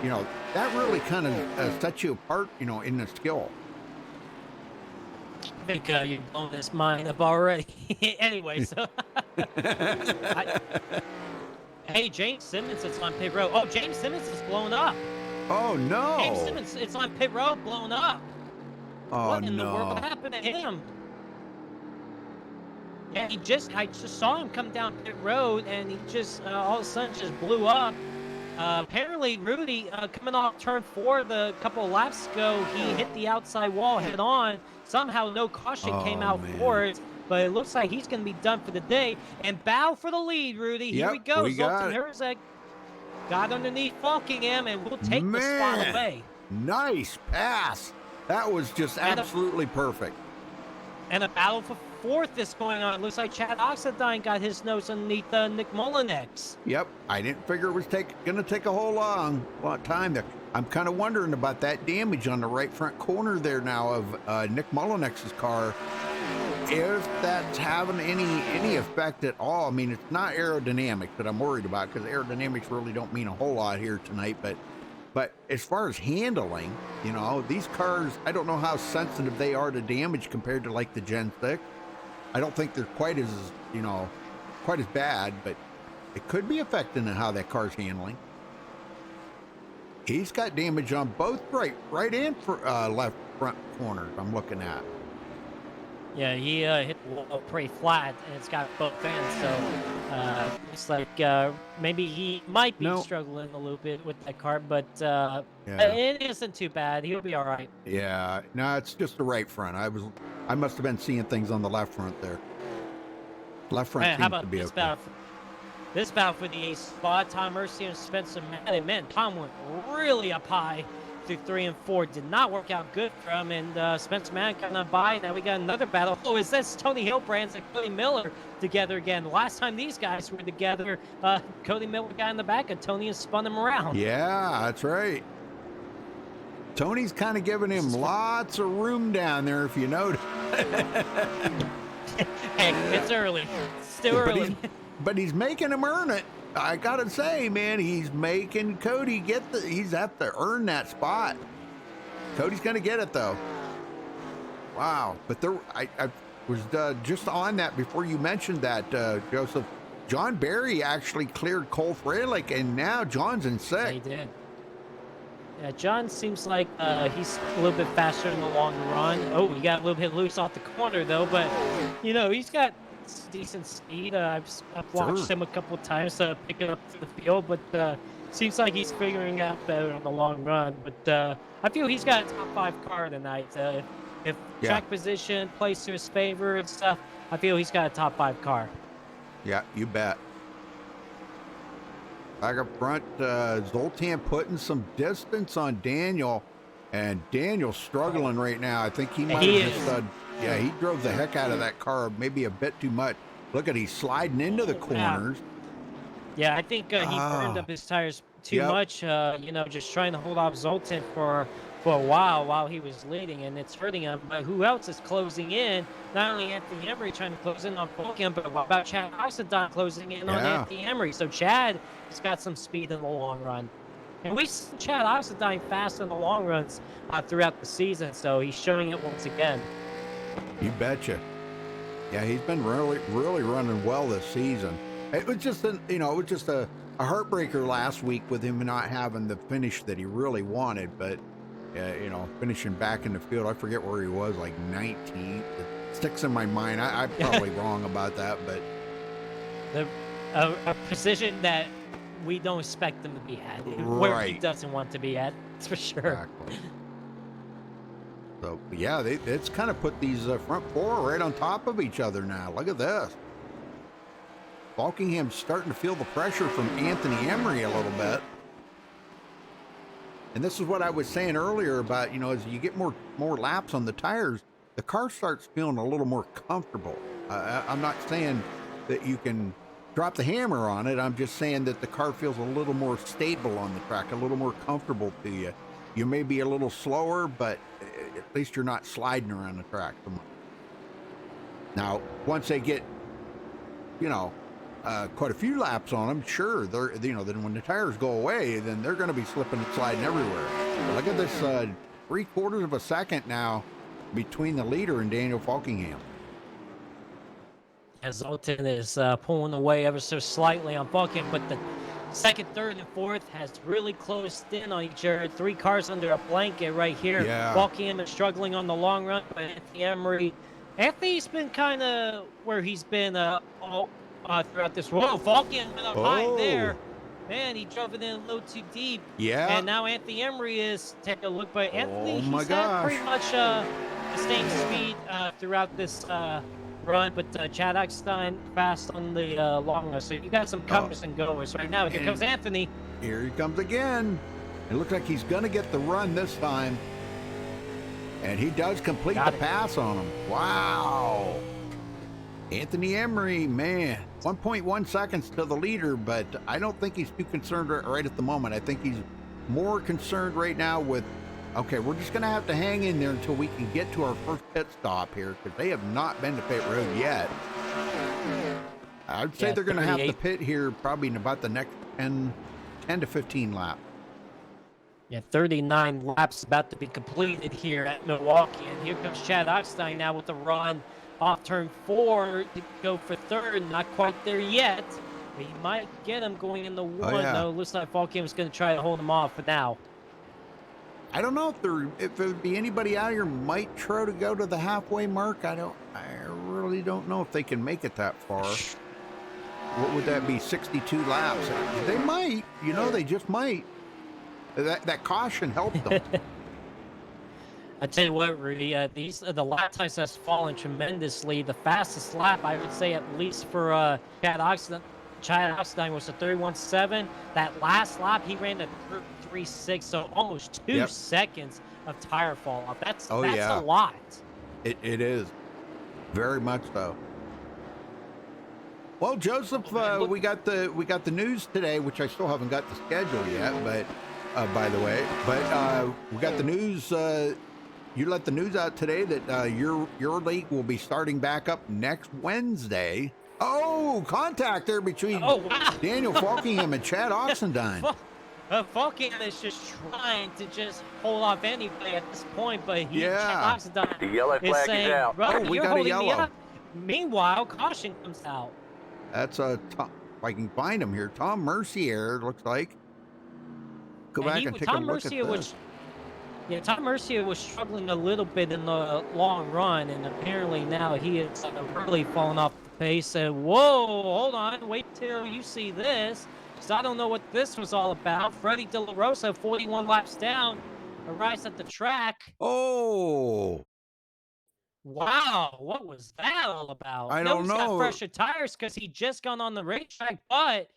Speaker 1: you know, that really kind of sets you apart, you know, in the skill.
Speaker 2: I think you've blown this mind up already. Anyway, so hey, James Simmons is on pit road. Oh, James Simmons is blown up.
Speaker 1: Oh no!
Speaker 2: James Simmons, it's on pit road, blown up.
Speaker 1: Oh
Speaker 2: What in the
Speaker 1: no!
Speaker 2: world happened to him? Yeah, I just saw him come down pit road, and he just all of a sudden just blew up. Apparently, Rudy, coming off turn 4 the couple of laps ago, he hit the outside wall head on. Somehow, no caution came out for it, but it looks like he's going to be done for the day. And bow for the lead, Rudy. Here
Speaker 1: Yep,
Speaker 2: we go.
Speaker 1: we got
Speaker 2: Zoltan
Speaker 1: it.
Speaker 2: Herzeg got underneath Falkingham, and we'll take the spot away.
Speaker 1: Nice pass. That was just
Speaker 2: And
Speaker 1: absolutely perfect.
Speaker 2: And a battle for 4th is going on. It looks like Chad Oxendine got his nose underneath Nick Mullinex.
Speaker 1: Yep, I didn't figure it was going to take a whole long time there. I'm kind of wondering about that damage on the right front corner there now of Nick Mullinex's car. If that's having any effect at all. I mean, it's not aerodynamic that I'm worried about, because aerodynamics really don't mean a whole lot here tonight. But as far as handling, you know, these cars, I don't know how sensitive they are to damage compared to like the Gen 6. I don't think they're quite as bad, but it could be affecting how that car's handling. He's got damage on both right and left front corners I'm looking at.
Speaker 2: Yeah, he hit the wall pretty flat, and it's got both ends, so looks like maybe he might be struggling a little bit with that car, but it isn't too bad. He'll be all right.
Speaker 1: Yeah, no, it's just the right front. I must have been seeing things on the left front there. Left front
Speaker 2: How
Speaker 1: seems
Speaker 2: about
Speaker 1: to be
Speaker 2: this
Speaker 1: okay.
Speaker 2: battle? This battle for the ace spot, Tom Mercier and Spencer Madden. Man, Tom went really up high through 3 and 4. Did not work out good for him, and Spencer Madden got on by. Now we got another battle. Oh, is this Tony Hillbrands and Cody Miller together again? The last time these guys were together, Cody Miller got in the back of Tony and spun him around.
Speaker 1: Yeah, that's right. Tony's kind of giving him lots of room down there, if you notice.
Speaker 2: Hey, it's early. It's still early.
Speaker 1: But he's making him earn it. I gotta say, man, he's making Cody he's have to earn that spot. Cody's gonna get it though. Wow. But I was just on that before you mentioned that, Joseph. John Barry actually cleared Cole Fralek, and now John's in 6th.
Speaker 2: He did. Yeah, John seems like he's a little bit faster in the long run. Oh, he got a little bit loose off the corner though, but you know, he's got decent speed. I've watched him a couple of times picking up through the field, but seems like he's figuring out better on the long run. But I feel he's got a top 5 car tonight. If track position plays to his favor and stuff, I feel he's got a top 5 car.
Speaker 1: Yeah, you bet. Back up front, Zoltan putting some distance on Daniel, and Daniel's struggling right now. I think he might have just he drove the heck out of that car, maybe a bit too much. Look at, he's sliding into the corners.
Speaker 2: Yeah, I think he burned up his tires too much, you know, just trying to hold off Zoltan for a while he was leading, and it's hurting him. But who else is closing in? Not only Anthony Emery trying to close in on Falkingham, but what about Chad Oxendine closing in on Anthony Emery? So Chad has got some speed in the long run. And we've seen Chad Oxendine fast in the long runs throughout the season, so he's showing it once again.
Speaker 1: You betcha. Yeah, he's been really running well this season. It was just a heartbreaker last week with him not having the finish that he really wanted, but you know, finishing back in the field, I forget where he was, like 19th. It sticks in my mind. I'm probably wrong about that, but
Speaker 2: a position that we don't expect him to be at, where he
Speaker 1: Right.
Speaker 2: doesn't want to be at. That's for sure.
Speaker 1: Exactly. So yeah, it's kind of put these front four right on top of each other now. Look at this. Buckingham's starting to feel the pressure from Anthony Emery a little bit. And this is what I was saying earlier about, as you get more laps on the tires, the car starts feeling a little more comfortable. I'm not saying that you can drop the hammer on it. I'm just saying that the car feels a little more stable on the track, a little more comfortable to you. You may be a little slower, but at least you're not sliding around the track so much. Now, once they get, quite a few laps on them, sure, then when the tires go away, then they're going to be slipping and sliding everywhere. But look at this 3/4 of a second now between the leader and Daniel Buckingham.
Speaker 2: As Zoltan is pulling away ever so slightly on Buckingham, but the second, third, and fourth has really closed in on each other. 3 cars under a blanket right here.
Speaker 1: Yeah.
Speaker 2: Buckingham is struggling on the long run, but Anthony Emery, Anthony's been kind of where he's been throughout this. Whoa, Buckingham went up high there. Man, he drove it in a little too deep.
Speaker 1: Yeah.
Speaker 2: And now Anthony Emery is taking a look, but Anthony,
Speaker 1: my
Speaker 2: he's had pretty
Speaker 1: gosh.
Speaker 2: much the same speed throughout this run, but Chad Eckstein fast on the long run. So you got some comers and goers right now. Here comes Anthony.
Speaker 1: Here he comes again. It looks like he's going to get the run this time. And he does complete the pass on him. Wow. Anthony Emery, man, 1.1 seconds to the leader, but I don't think he's too concerned right at the moment. I think he's more concerned right now with, okay, we're just going to have to hang in there until we can get to our first pit stop here, because they have not been to pit road yet. I'd say they're going to have to pit here probably in about the next 10 to 15 laps.
Speaker 2: Yeah, 39 laps about to be completed here at Milwaukee. And here comes Chad Eckstein now with the run off turn 4 to go for third. Not quite there yet, but he might get him going in the one. No, looks like Buckingham is going to try to hold him off for now.
Speaker 1: I don't know if there'd be anybody out here might try to go to the halfway mark. I really don't know if they can make it that far. What would that be? 62 laps. They might, they just might. That caution helped them.
Speaker 2: I tell you what, Rudy, the lap times has fallen tremendously. The fastest lap, I would say, at least for Chad Eckstein was a 31.7. That last lap, he ran a 3.6, so almost 2 seconds of tire fall off. That's a lot.
Speaker 1: It is, very much so. Well, Joseph, we got the news today, which I still haven't got the schedule yet, but by the way, we got the news. You let the news out today that your league will be starting back up next Wednesday. Oh, contact there between Daniel Buckingham and Chad Oxendine.
Speaker 2: Buckingham is just trying to just hold off anybody at this point, but Chad Oxendine
Speaker 6: The yellow
Speaker 2: is
Speaker 6: flag
Speaker 2: saying,
Speaker 6: is out.
Speaker 2: "Brother,
Speaker 1: we
Speaker 2: you're
Speaker 1: got a
Speaker 2: holding me
Speaker 1: yellow."
Speaker 2: up." Meanwhile, caution comes out.
Speaker 1: That's if I can find him here. Tom Mercier, looks like. Go back and take a look at this.
Speaker 2: Tom Mercier was struggling a little bit in the long run, and apparently now he is really falling off the pace. And whoa, hold on, wait till you see this. So I don't know what this was all about. Freddie De La Rosa, 41 laps down, arrives at the track.
Speaker 1: Oh.
Speaker 2: Wow, what was that all about?
Speaker 1: I don't
Speaker 2: He's
Speaker 1: know.
Speaker 2: got fresher tires because he just gone on the racetrack, but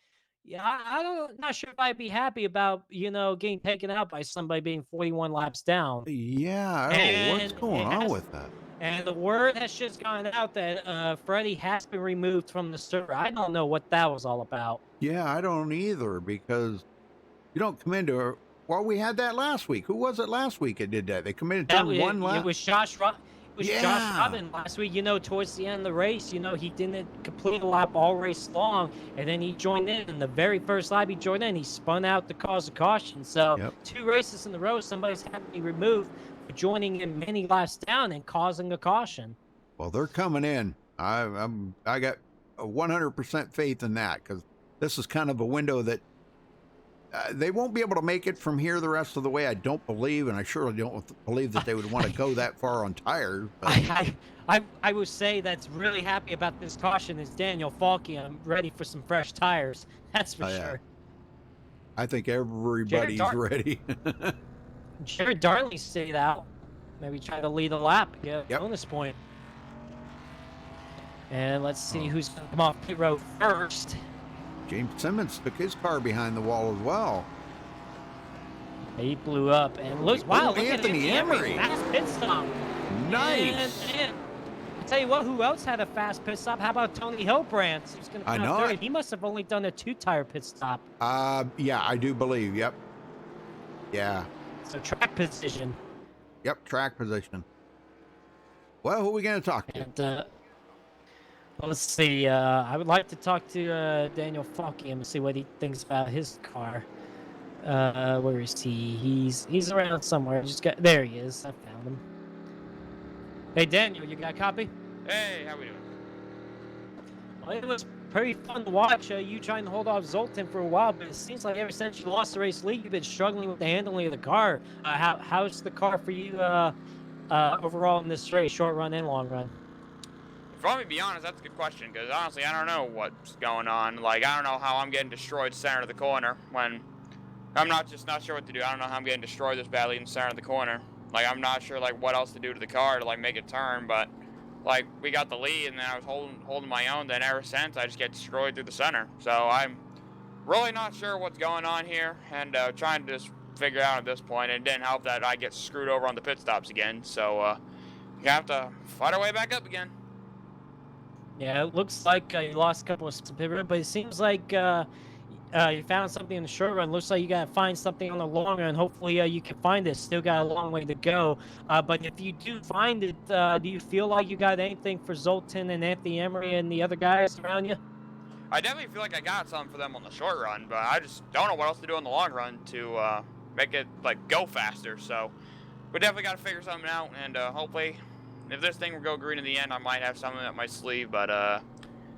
Speaker 2: not sure if I'd be happy about, getting taken out by somebody being 41 laps down.
Speaker 1: Yeah, what's going on with that?
Speaker 2: And the word has just gone out that Freddie has been removed from the server. I don't know what that was all about.
Speaker 1: Yeah, I don't either, because you don't come into well, we had that last week. Who was it last week that did that? They committed to one lap.
Speaker 2: It was Josh Robin last week. Towards the end of the race, he didn't complete a lap all race long, and then he joined in. And the very first lap he joined in, he spun out to cause a caution. So 2 races in a row, somebody's had to be removed for joining in many laps down and causing a caution.
Speaker 1: Well, they're coming in. I got 100% faith in that, because this is kind of a window that They won't be able to make it from here the rest of the way, I don't believe, and I surely don't believe that they would want to go that far on tires. But...
Speaker 2: I would say that's really happy about this caution is Daniel Falky. I'm ready for some fresh tires. That's for sure.
Speaker 1: I think everybody's ready.
Speaker 2: Jared Darley stayed out. Maybe try to lead a lap. Get a bonus point. And let's see who's going to come off pit road first.
Speaker 1: James Simmons took his car behind the wall as well.
Speaker 2: He blew up and looks. Wow, look
Speaker 1: Anthony
Speaker 2: at
Speaker 1: Emery.
Speaker 2: Fast pit stop.
Speaker 1: Nice.
Speaker 2: And I tell you what, who else had a fast pit stop? How about Tony Hilbrand? He's going to come out third. He must have only done a 2-tire pit stop.
Speaker 1: Yeah, I do believe. Yep. Yeah.
Speaker 2: So track position.
Speaker 1: Yep, track position. Well, who are we going to talk to?
Speaker 2: And, let's see. I would like to talk to Daniel Falky and see what he thinks about his car. Where is he? He's around somewhere. There he is. I found him. Hey Daniel, you got a copy?
Speaker 6: Hey, how we doing?
Speaker 2: Well, it was pretty fun to watch you trying to hold off Zoltan for a while, but it seems like ever since you lost the race lead, you've been struggling with the handling of the car. How's the car for you overall in this race, short run and long run?
Speaker 6: If I'm to be honest, that's a good question, because honestly, I don't know what's going on. Like, I don't know how I'm getting destroyed center of the corner when I'm not sure what to do. I don't know how I'm getting destroyed this badly in the center of the corner. Like, I'm not sure, like, what else to do to the car to, like, make it turn, but, like, we got the lead, and then I was holding my own, then ever since, I just get destroyed through the center. So I'm really not sure what's going on here, and trying to just figure out at this point. It didn't help that I get screwed over on the pit stops again, so you have to fight our way back up again.
Speaker 2: Yeah, it looks like you lost a couple of pit, but it seems like you found something in the short run. Looks like you got to find something on the long run. Hopefully you can find it. Still got a long way to go. But if you do find it, do you feel like you got anything for Zoltan and Anthony Emery and the other guys around you?
Speaker 6: I definitely feel like I got something for them on the short run, but I just don't know what else to do on the long run to make it, like, go faster. So we definitely got to figure something out, and hopefully if this thing will go green in the end, I might have something up my sleeve, but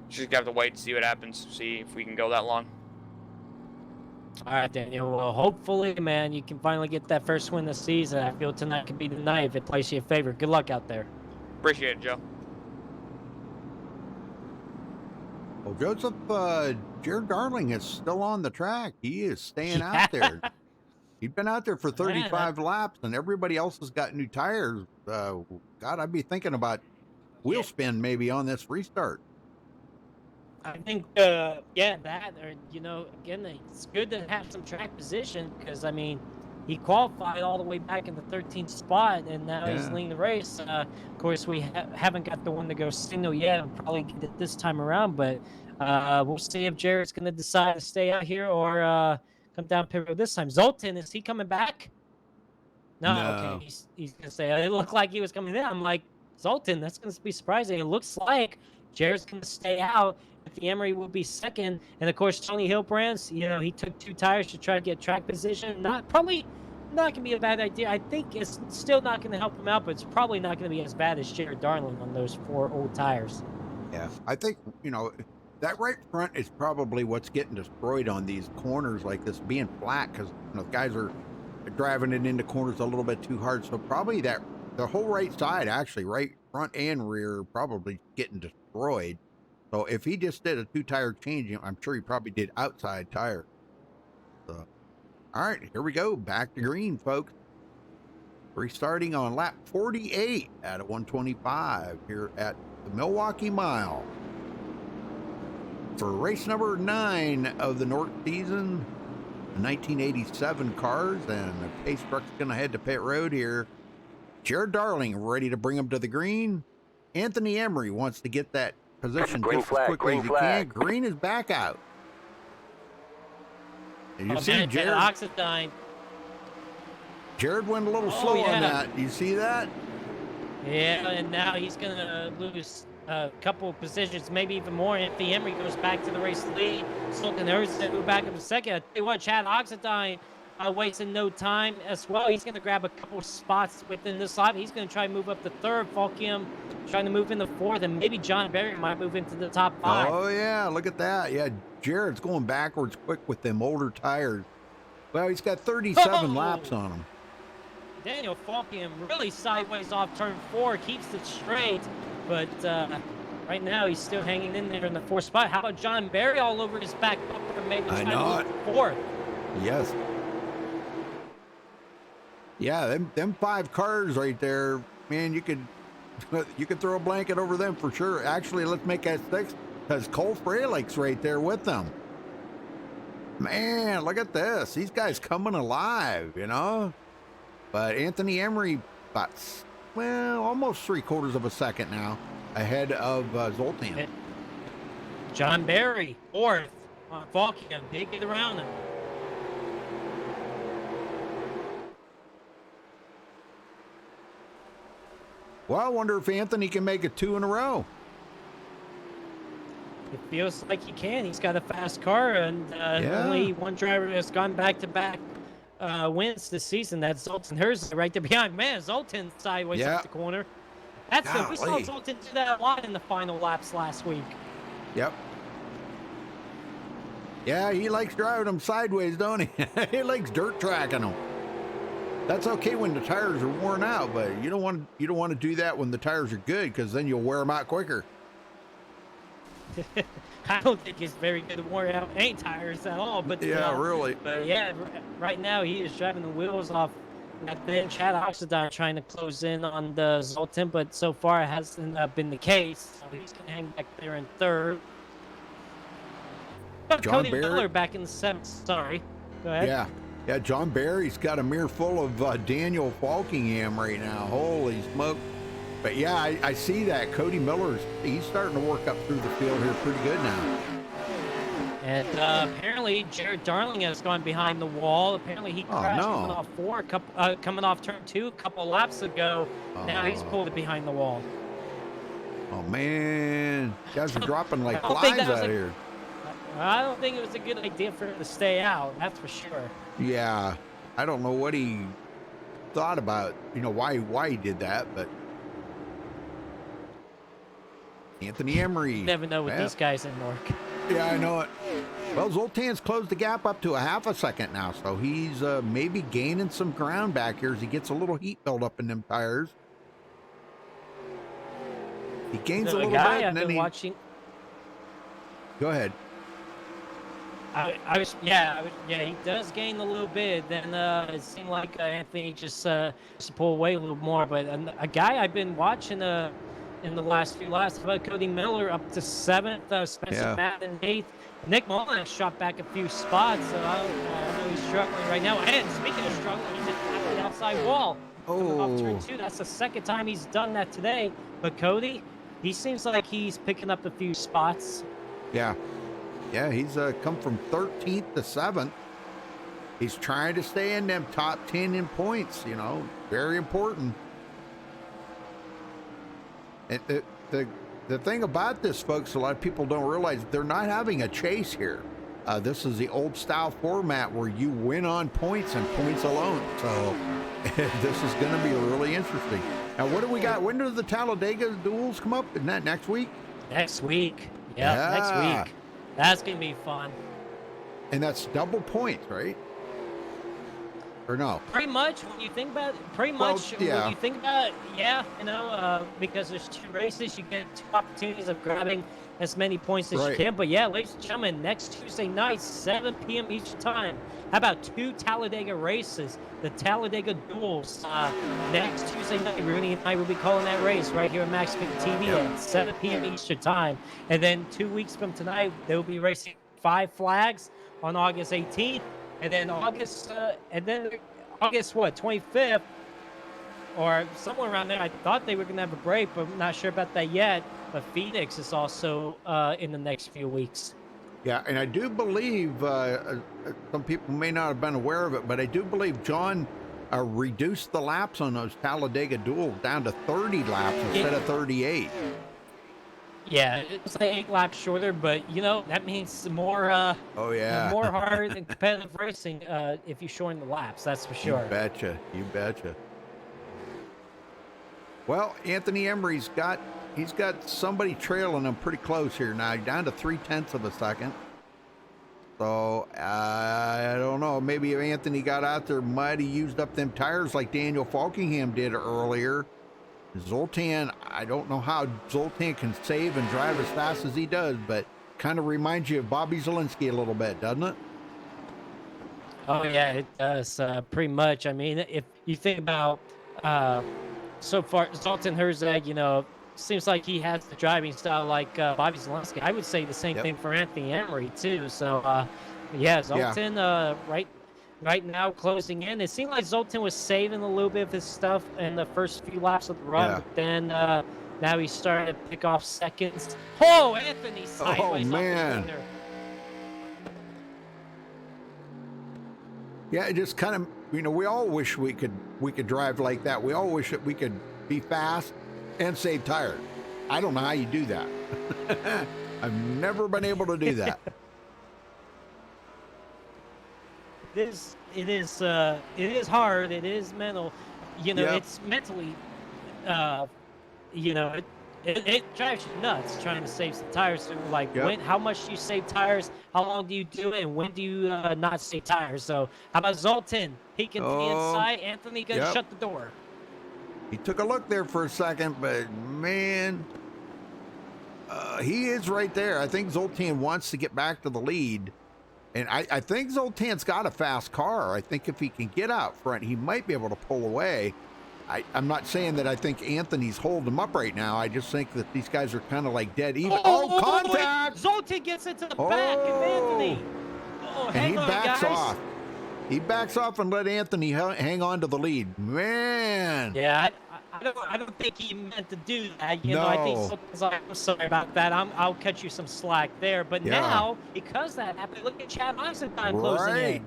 Speaker 6: just have to wait and see what happens, see if we can go that long.
Speaker 2: All right, Daniel. Well, hopefully, man, you can finally get that first win this season. I feel tonight could be the night if it plays you a favor. Good luck out there.
Speaker 6: Appreciate it, Joe.
Speaker 1: Well, Joseph, Jared Darling is still on the track. He is staying out there. He's been out there for 35 laps, and everybody else has got new tires. God, I'd be thinking about wheel spin maybe on this restart.
Speaker 2: I think, that, or, again, it's good to have some track position because, I mean, he qualified all the way back in the 13th spot, and now he's leading the race. Of course, we haven't got the one to go signal yet. We'll probably get it this time around, but we'll see if Jared's going to decide to stay out here or come down pit road this time. Zoltan, is he coming back? No. Okay, he's going to say, it looked like he was coming in. I'm like, Zoltan, that's going to be surprising. It looks like Jared's going to stay out. The Emery will be second, and of course Tony Hilbrand, he took 2 tires to try to get track position. Probably not gonna be a bad idea. I think it's still not gonna help him out, but it's probably not gonna be as bad as Jared Darling on those 4 old tires.
Speaker 1: Yeah, I think that right front is probably what's getting destroyed on these corners like this, being flat, because guys are driving it into corners a little bit too hard. So probably the whole right side, actually, right front and rear, probably getting destroyed. So if he just did a 2-tire change, I'm sure he probably did outside tire. So, all right, here we go. Back to green, folks. Restarting on lap 48 out of 125 here at the Milwaukee Mile. For race number 9 of the North season, the 1987 cars, and the pace truck's going to head to pit road here. Jared Darling ready to bring him to the green. Anthony Emery wants to get that position just as quickly as he can. Green is back out. And you see Jared.
Speaker 2: Oxidine.
Speaker 1: Jared went a little slow on that. You see that?
Speaker 2: Yeah, and now he's going to lose a couple of positions, maybe even more. If the Emery goes back to the race lead, Sultan Hurst to move back up a second. I tell you what, Chad Oxidine wasting no time as well. He's going to grab a couple spots within this lap. He's going to try to move up to 3rd. Falkium trying to move into 4th, and maybe John Berry might move into the top 5.
Speaker 1: Oh, yeah, look at that. Yeah, Jared's going backwards quick with them older tires. Well, he's got 37
Speaker 2: Oh!
Speaker 1: laps on him.
Speaker 2: Daniel Falcon really sideways off turn 4, keeps it straight, but right now he's still hanging in there in the 4th spot. How about John Barry all over his back bumper, maybe
Speaker 1: I
Speaker 2: trying
Speaker 1: know
Speaker 2: to
Speaker 1: it.
Speaker 2: move 4th?
Speaker 1: Yes. Yeah, them 5 cars right there, man, you could throw a blanket over them for sure. Actually, let's make that 6 because Cole Fralek's right there with them. Man, look at this. These guys coming alive, you know? But Anthony Emery, about, well, almost 3/4 of a second now ahead of Zoltan.
Speaker 2: John Barry, 4th on Falcon, big get around him.
Speaker 1: Well, I wonder if Anthony can make it 2 in a row.
Speaker 2: It feels like he can. He's got a fast car, and only one driver has gone back-to-back wins this season. That's Zoltan Herzog right there behind. Man, Zoltan sideways up the corner. That's it. We saw
Speaker 1: Golly.
Speaker 2: Zoltan do that a lot in the final laps last week.
Speaker 1: Yep. Yeah, he likes driving them sideways, don't he? He likes dirt tracking them. That's okay when the tires are worn out, but you don't want to do that when the tires are good, because then you'll wear them out quicker.
Speaker 2: I don't think he's very good at wearing out any tires at all. But
Speaker 1: Yeah, really.
Speaker 2: But yeah, right now he is driving the wheels off. Then Chad Oxidine trying to close in on the Zoltan, but so far it hasn't been the case. So he's going to hang back there in 3rd.
Speaker 1: John
Speaker 2: Cody
Speaker 1: Barrett.
Speaker 2: Miller back in 7th. Sorry. Go ahead.
Speaker 1: Yeah, John Barry's got a mirror full of Daniel Falkingham right now. Holy smoke. But yeah, I see that. Cody Miller's, he's starting to work up through the field here pretty good now.
Speaker 2: And apparently Jared Darling has gone behind the wall. Apparently he crashed coming off turn 2 a couple of laps ago. Now he's pulled it behind the wall.
Speaker 1: Oh man, guys are dropping like
Speaker 2: I don't think
Speaker 1: flies
Speaker 2: that was
Speaker 1: out
Speaker 2: a-
Speaker 1: here.
Speaker 2: I don't think it was a good idea for him to stay out. That's for sure.
Speaker 1: Yeah, I don't know what he thought about, why he did that, but Anthony Emery.
Speaker 2: Never know with these guys in Newark.
Speaker 1: Yeah, I know it. Well, Zoltan's closed the gap up to a half a second now, so he's maybe gaining some ground back here as he gets a little heat built up in them tires. He gains a little bit, and then
Speaker 2: watching.
Speaker 1: Go ahead.
Speaker 2: He does gain a little bit. Then it seemed like Anthony just to pull away a little more. But a guy I've been watching in the last few laps, about Cody Miller up to 7th, Spencer Madden 8th. Nick Mullen has shot back a few spots, so I know he's struggling right now. And speaking of struggling, he just tapped the outside wall. Coming off turn 2. That's the second time he's done that today. But Cody, he seems like he's picking up a few spots.
Speaker 1: Yeah, he's come from 13th to 7th. He's trying to stay in them top 10 in points, very important. And the thing about this, folks, a lot of people don't realize they're not having a chase here. This is the old style format where you win on points and points alone. So this is going to be really interesting. Now, what do we got? When do the Talladega duels come up? Isn't that next week?
Speaker 2: Next week. Yeah, next week. That's going to be fun.
Speaker 1: And that's double points, right? Or no?
Speaker 2: Pretty much, when you think about it, when you think about it, because there's 2 races, you get 2 opportunities of grabbing as many points as you can. But yeah, ladies and gentlemen, next Tuesday night, 7 p.m. Eastern time. How about 2 Talladega races? The Talladega duels. Next Tuesday night, Rooney and I will be calling that race right here on MaxSpeedTV at 7 p.m. Eastern time. And then 2 weeks from tonight, they'll be racing 5 flags on August 18th. And then August 25th, or somewhere around there. I thought they were going to have a break, but I'm not sure about that yet. But Phoenix is also in the next few weeks.
Speaker 1: Yeah, and I do believe, some people may not have been aware of it, but I do believe John reduced the laps on those Talladega duels down to 30 laps instead of 38.
Speaker 2: Yeah, it's like 8 laps shorter, but that means more. More hard and competitive racing if you shorten the laps. That's for sure.
Speaker 1: You betcha. Well, Anthony Emery's got somebody trailing him pretty close here now, down to 0.3 of a second. So I don't know. Maybe if Anthony got out there, might have used up them tires like Daniel Falkingham did earlier. Zoltan, I don't know how Zoltan can save and drive as fast as he does, but kind of reminds you of Bobby Zielinski a little bit, doesn't it?
Speaker 2: Oh yeah, it does pretty much. I mean, if you think about so far, Zoltan Herzog, seems like he has the driving style like Bobby Zelensky. I would say the same thing for Anthony Emery too. So yeah, Zoltan right now closing in. It seemed like Zoltan was saving a little bit of his stuff in the first few laps of the run, but then now he's starting to pick off seconds. Oh, Anthony sideways off the corner.
Speaker 1: Yeah, it just kind of, we all wish we could drive like that. We all wish that we could be fast and save tires. I don't know how you do that. I've never been able to do that.
Speaker 2: It is hard. It is mental. It's mentally, it drives you nuts trying to save some tires. So how much do you save tires? How long do you do it? And when do you not save tires? So how about Zoltan? He can be inside. Anthony gonna shut the door.
Speaker 1: He took a look there for a second, but man, he is right there. I think Zoltan wants to get back to the lead. And I think Zoltan's got a fast car. I think if he can get out front, he might be able to pull away. I'm not saying that I think Anthony's holding him up right now. I just think that these guys are kind of like dead even. Contact!
Speaker 2: Zoltan gets into the back of Anthony.
Speaker 1: And he backs off. He backs off and let Anthony hang on to the lead. Man.
Speaker 2: Yeah, I don't think he meant to do that. I think Zoltan's like, I'm sorry about that. I'll cut you some slack there. But now, because that happened, look at Chad Oxendine closing in.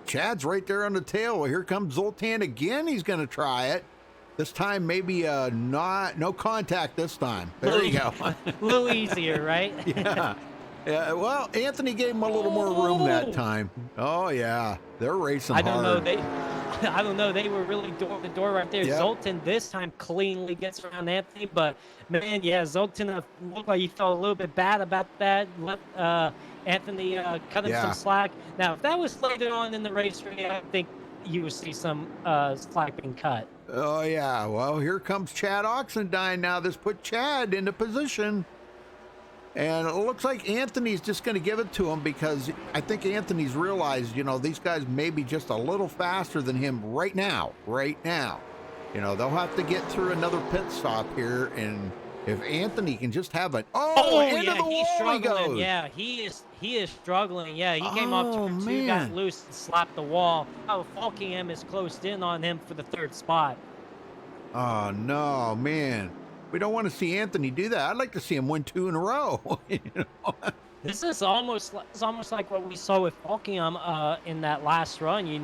Speaker 1: Chad's right there on the tail. Well, here comes Zoltan again. He's going to try it. This time, maybe no contact this time. There you go.
Speaker 2: A little easier, right?
Speaker 1: Yeah. Yeah. Well, Anthony gave him a little more room that time. Oh, yeah. They're racing hard.
Speaker 2: I don't know. They were really door to door right there. Yep. Zoltan this time cleanly gets around Anthony, but man, yeah, Zoltan looked like he felt a little bit bad about that. Let Anthony cut him some slack. Now, if that was later on in the race, I think you would see some slack being cut.
Speaker 1: Oh yeah. Well, here comes Chad Oxendine now. This put Chad into position. And it looks like Anthony's just going to give it to him because I think Anthony's realized, these guys may be just a little faster than him right now. They'll have to get through another pit stop here. And if Anthony can just have it. Into the wall he goes.
Speaker 2: Yeah, he is struggling. Yeah, he came off turn 2, got loose and slapped the wall. Falkingham is closed in on him for the 3rd spot.
Speaker 1: Oh, no, man. We don't want to see Anthony do that. I'd like to see him win 2 in a row.
Speaker 2: This is almost like what we saw with Falkingham in that last run. He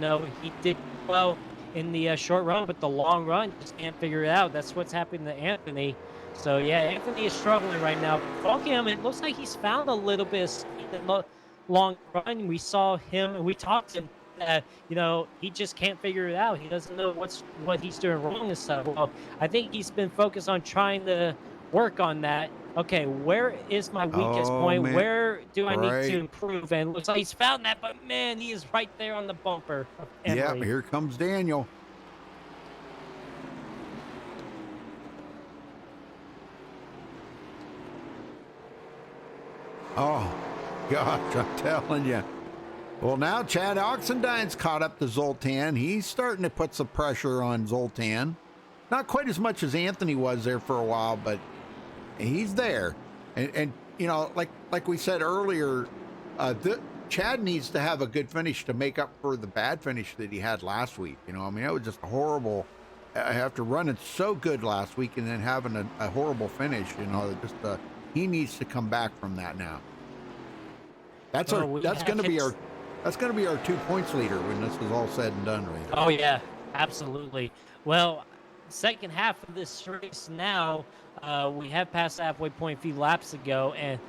Speaker 2: did well in the short run, but the long run just can't figure it out. That's what's happening to Anthony. So yeah, Anthony is struggling right now. Falkingham, it looks like he's found a little bit of speed in the long run. We saw him and we talked to him. He just can't figure it out. He doesn't know what he's doing wrong and stuff. Well, I think he's been focused on trying to work on that. Okay, where is my weakest point? Man. Where do I need to improve? And it looks like he's found that, but man, he is right there on the bumper.
Speaker 1: Yeah, here comes Daniel. Oh, gosh, I'm telling you. Well, now Chad Oxendine's caught up to Zoltan. He's starting to put some pressure on Zoltan. Not quite as much as Anthony was there for a while, but he's there. And like we said earlier, Chad needs to have a good finish to make up for the bad finish that he had last week. It was just horrible. After running so good last week and then having a horrible finish, he needs to come back from that now. That's going to be our 2 points leader when this is all said and done, right?
Speaker 2: Oh yeah, absolutely. Well, second half of this race now, we have passed the halfway point a few laps ago, and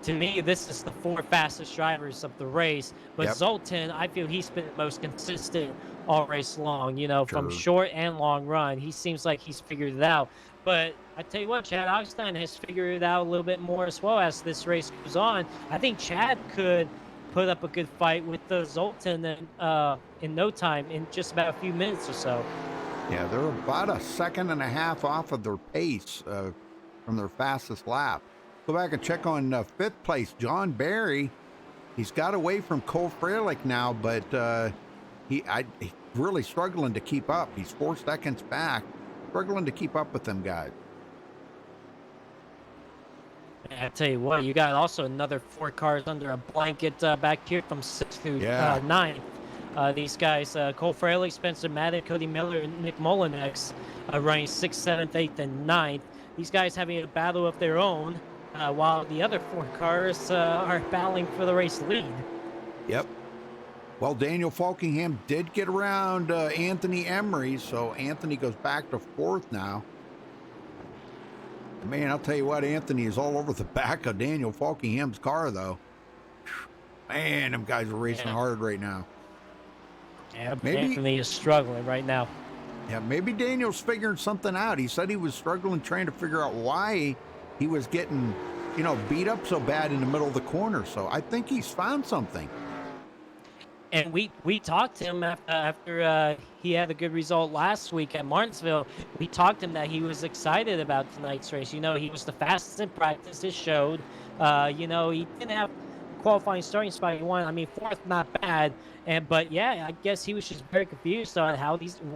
Speaker 2: to me, this is the 4 fastest drivers of the race. But Zoltan, I feel he's been the most consistent all race long. From short and long run, he seems like he's figured it out. But I tell you what, Chad Oxendiine has figured it out a little bit more as well as this race goes on. I think Chad could put up a good fight with the Zoltan in no time, in just about a few minutes or so.
Speaker 1: Yeah, they're about a second and a half off of their pace from their fastest lap. Go back and check on fifth place, John Barry. He's got away from Cole Fralek now, but he's really struggling to keep up. He's 4 seconds back, struggling to keep up with them guys.
Speaker 2: I tell you what, you got also another 4 cars under a blanket back here from 6th through 9th. These guys, Cole Fraley, Spencer Madden, Cody Miller, and Nick Molinex, running 6th, 7th, 8th, and 9th. These guys having a battle of their own, while the other 4 cars are battling for the race lead.
Speaker 1: Yep. Well, Daniel Falkingham did get around Anthony Emery, so Anthony goes back to 4th now. Man, I'll tell you what, Anthony is all over the back of Daniel Falkingham's car, though. Man, them guys are racing hard right now.
Speaker 2: Yeah, Anthony is struggling right now.
Speaker 1: Yeah, maybe Daniel's figuring something out. He said he was struggling trying to figure out why he was getting, beat up so bad in the middle of the corner. So I think he's found something.
Speaker 2: And we talked to him after he had a good result last week at Martinsville. We talked to him that he was excited about tonight's race. He was the fastest in practice. It showed. He didn't have qualifying starting spot he wanted. I mean, 4th, not bad. But yeah, I guess he was just very confused on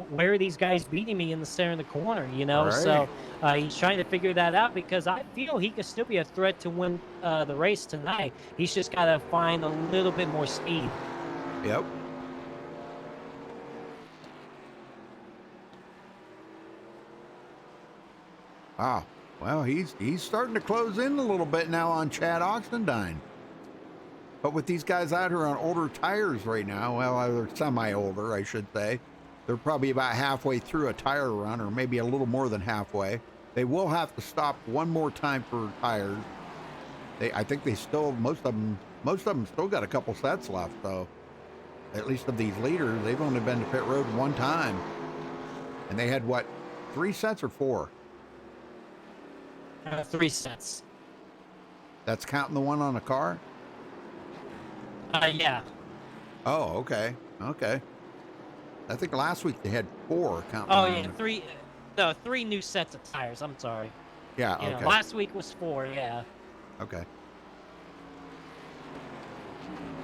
Speaker 2: where are these guys beating me in the center of the corner.
Speaker 1: Right.
Speaker 2: So he's trying to figure that out, because I feel he could still be a threat to win the race tonight. He's just got to find a little bit more speed.
Speaker 1: Yep. Ah, well, he's starting to close in a little bit now on Chad Oxendine. But with these guys out here on older tires right now, well, they're semi-older, I should say. They're probably about halfway through a tire run, or maybe a little more than halfway. They will have to stop one more time for tires. I think they still, most of them still got a couple sets left, though. At least of these leaders, they've only been to pit road one time. And they had, 3 sets or 4?
Speaker 2: 3 sets.
Speaker 1: That's counting the one on the car?
Speaker 2: Yeah.
Speaker 1: Oh, okay. Okay. I think last week they had 4 counting.
Speaker 2: Oh, yeah, 3. No, 3 new sets of tires. I'm sorry.
Speaker 1: Yeah, okay.
Speaker 2: Last week was 4, yeah.
Speaker 1: Okay.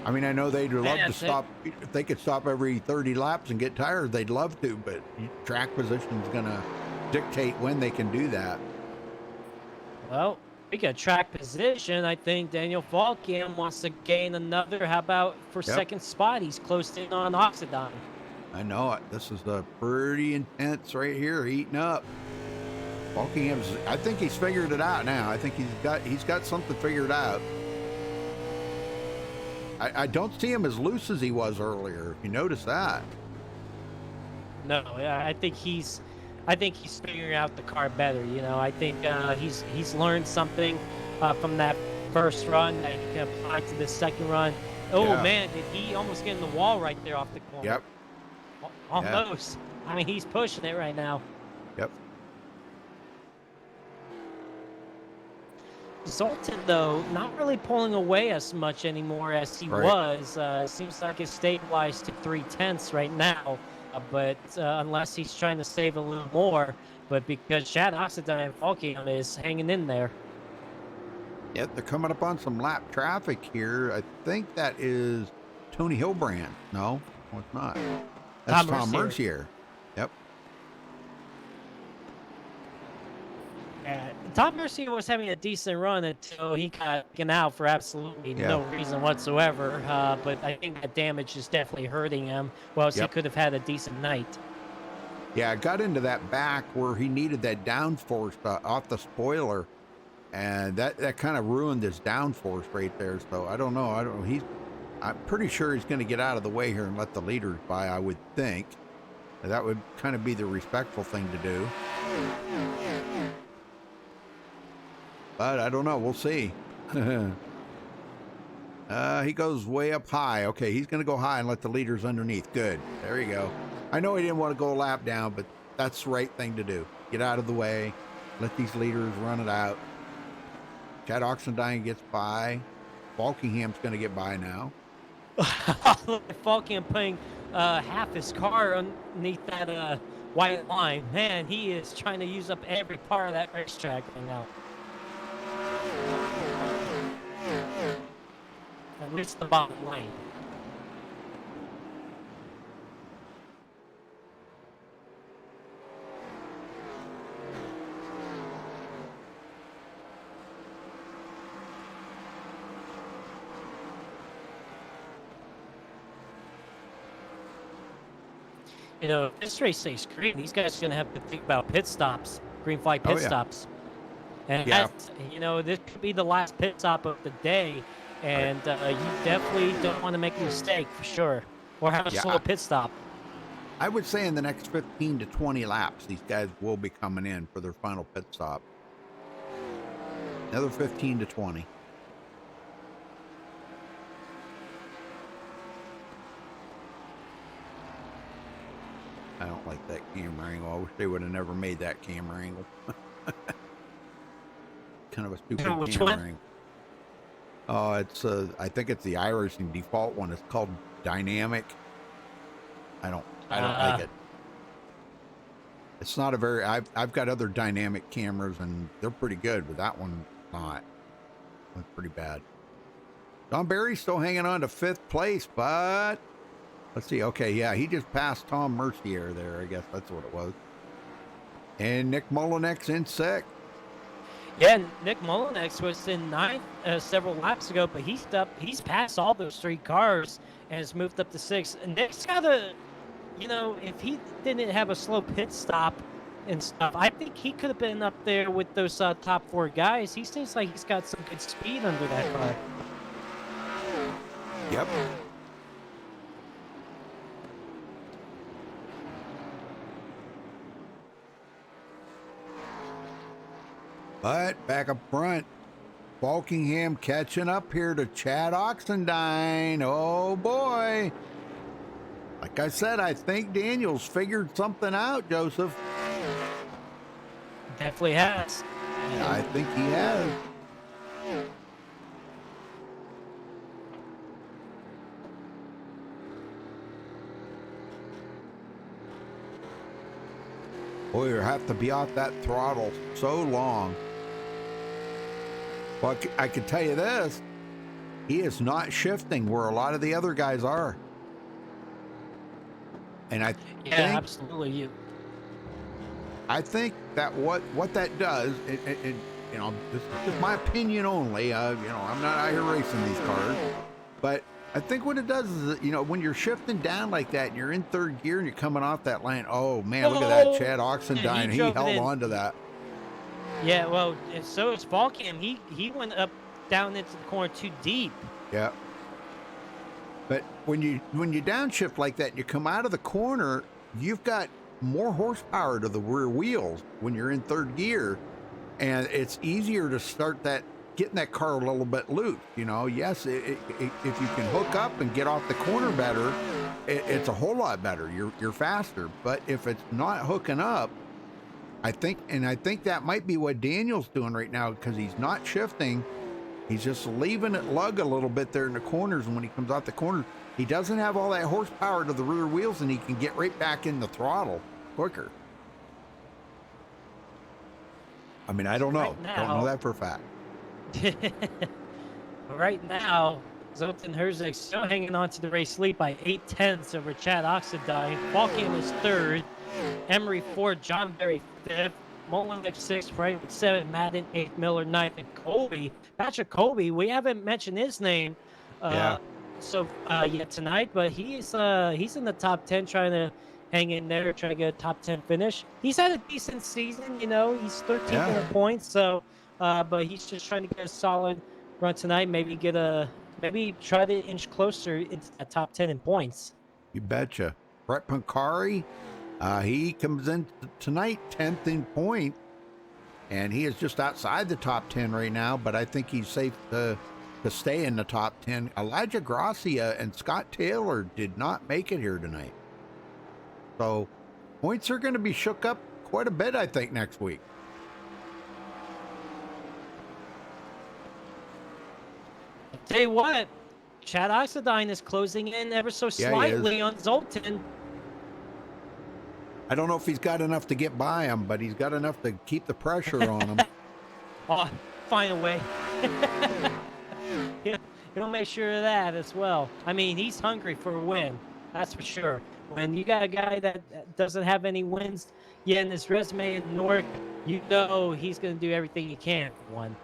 Speaker 1: I mean, I know they'd love to stop. If they could stop every 30 laps and get tires, they'd love to, but track position's going to dictate when they can do that.
Speaker 2: Well, speaking of track position, I think Daniel Falkingham wants to gain another. How about for second spot? He's close in on Oxendine.
Speaker 1: I know it. This is pretty intense right here, heating up. Falkingham's, I think he's figured it out now. I think he's got something figured out. I don't see him as loose as he was earlier, if you notice that.
Speaker 2: No, I think he's figuring out the car better. I think he's learned something from that first run that he can apply to the second run. Oh man, did he almost get in the wall right there off the corner?
Speaker 1: Yep.
Speaker 2: Almost. Yeah. I mean, he's pushing it right now.
Speaker 1: Yep.
Speaker 2: Zoltan, though, not really pulling away as much anymore as he was. Seems like it's stabilized to 3/10 right now. But unless he's trying to save a little more, but because Chad Oxendine and Falkingham is hanging in there.
Speaker 1: Yep, they're coming up on some lap traffic here. I think that is Tony Hilbrand. No, it's not. That's Tom Mercier. Yep.
Speaker 2: Tom Mercier was having a decent run until he got taken out for absolutely no reason whatsoever. But I think that damage is definitely hurting him. Well, he could have had a decent night.
Speaker 1: Yeah, I got into that back where he needed that downforce off the spoiler, and that kind of ruined his downforce right there. So I don't know. I'm pretty sure he's going to get out of the way here and let the leaders by, I would think. That would kind of be the respectful thing to do. But I don't know. We'll see. He goes way up high. Okay, he's going to go high and let the leaders underneath. Good. There you go. I know he didn't want to go a lap down, but that's the right thing to do. Get out of the way. Let these leaders run it out. Chad Oxendine gets by. Falkingham's going to get by now.
Speaker 2: Falcon putting half his car underneath that white line. Man, he is trying to use up every part of that racetrack right now. At least the bottom lane. You know, if this race stays green, these guys are going to have to think about pit stops, green flag pit stops. And
Speaker 1: Yeah.
Speaker 2: that's, you know, this could be the last pit stop of the day. And you definitely don't want to make a mistake for sure. Or have a
Speaker 1: Yeah,
Speaker 2: slow pit stop.
Speaker 1: I would say in the next 15 to 20 laps, these guys will be coming in for their final pit stop. Another 15 to 20. I don't like that camera angle. I wish they would have never made that camera angle. Kind of a stupid
Speaker 2: Which
Speaker 1: camera
Speaker 2: one?
Speaker 1: angle. Oh, it's I think it's the iRacing default one. It's called dynamic. I don't like it. It's not a very. I've got other dynamic cameras and they're pretty good, but that one not. It's pretty bad. Don Barry's still hanging on to 5th place, but let's see. Okay, yeah, he just passed Tom Mercier there. I guess that's what it was. And Nick Mullinex in 6th.
Speaker 2: Yeah, Nick Mullinex was in 9th several laps ago, but he's passed all those 3 cars and has moved up to 6th. And Nick's got a, you know, if he didn't have a slow pit stop and stuff, I think he could have been up there with those top 4 guys. He seems like he's got some good speed under that car.
Speaker 1: Yep. But back up front, Falkingham catching up here to Chad Oxendine. Oh boy. Like I said, I think Daniels figured something out, Joseph.
Speaker 2: Definitely has.
Speaker 1: I think he has. Boy, you have to be off that throttle so long. Well, I can tell you this. He is not shifting where a lot of the other guys are. And I
Speaker 2: absolutely.
Speaker 1: I think that what that does, it you know, this is my opinion only. You know, I'm not out here racing these cars, but I think what it does is, that, you know, when you're shifting down like that and you're in 3rd gear and you're coming off that line, oh man, look at that Chad Oxendine. He held on to that.
Speaker 2: Yeah, well, so is Falkham. He went up down into the corner too deep.
Speaker 1: Yeah. But when you downshift like that and you come out of the corner, you've got more horsepower to the rear wheels when you're in 3rd gear, and it's easier to start getting that car a little bit loose. You know, yes, if you can hook up and get off the corner better, it's a whole lot better. You're faster. But if it's not hooking up, I think that might be what Daniel's doing right now, because he's not shifting. He's just leaving it lug a little bit there in the corners, and when he comes out the corner, he doesn't have all that horsepower to the rear wheels, and he can get right back in the throttle quicker. I mean, I don't know.
Speaker 2: Right now,
Speaker 1: don't know that for a fact.
Speaker 2: Right now, Zoltan Herzog still hanging on to the race lead by 8/10 over Chad Oxendine. Falkham is 3rd, Emery 4th, John Berry 5th, Mullinex 6th, Fralek 7th, Madden 8th, Miller 9th, and Colby. Patrick Colby, we haven't mentioned his name yet tonight, but he's in the top 10 trying to hang in there, trying to get a top 10 finish. He's had a decent season, you know, he's 13th in the points, so but he's just trying to get a solid run tonight, maybe try to inch closer into that top 10 in points.
Speaker 1: You betcha. Brett Pancari, he comes in tonight 10th in point, and he is just outside the top 10 right now, but I think he's safe to stay in the top 10. Elijah Gracia and Scott Taylor did not make it here tonight. So points are going to be shook up quite a bit, I think, next week.
Speaker 2: Tell you what, Chad Oxendine is closing in ever so
Speaker 1: Yeah, he is.
Speaker 2: slightly on Zoltan.
Speaker 1: I don't know if he's got enough to get by him, but he's got enough to keep the pressure on him.
Speaker 2: Oh, find a way. He'll make sure of that as well. I mean, he's hungry for a win. That's for sure. When you got a guy that doesn't have any wins yet in his resume in North, you know he's going to do everything he can for one.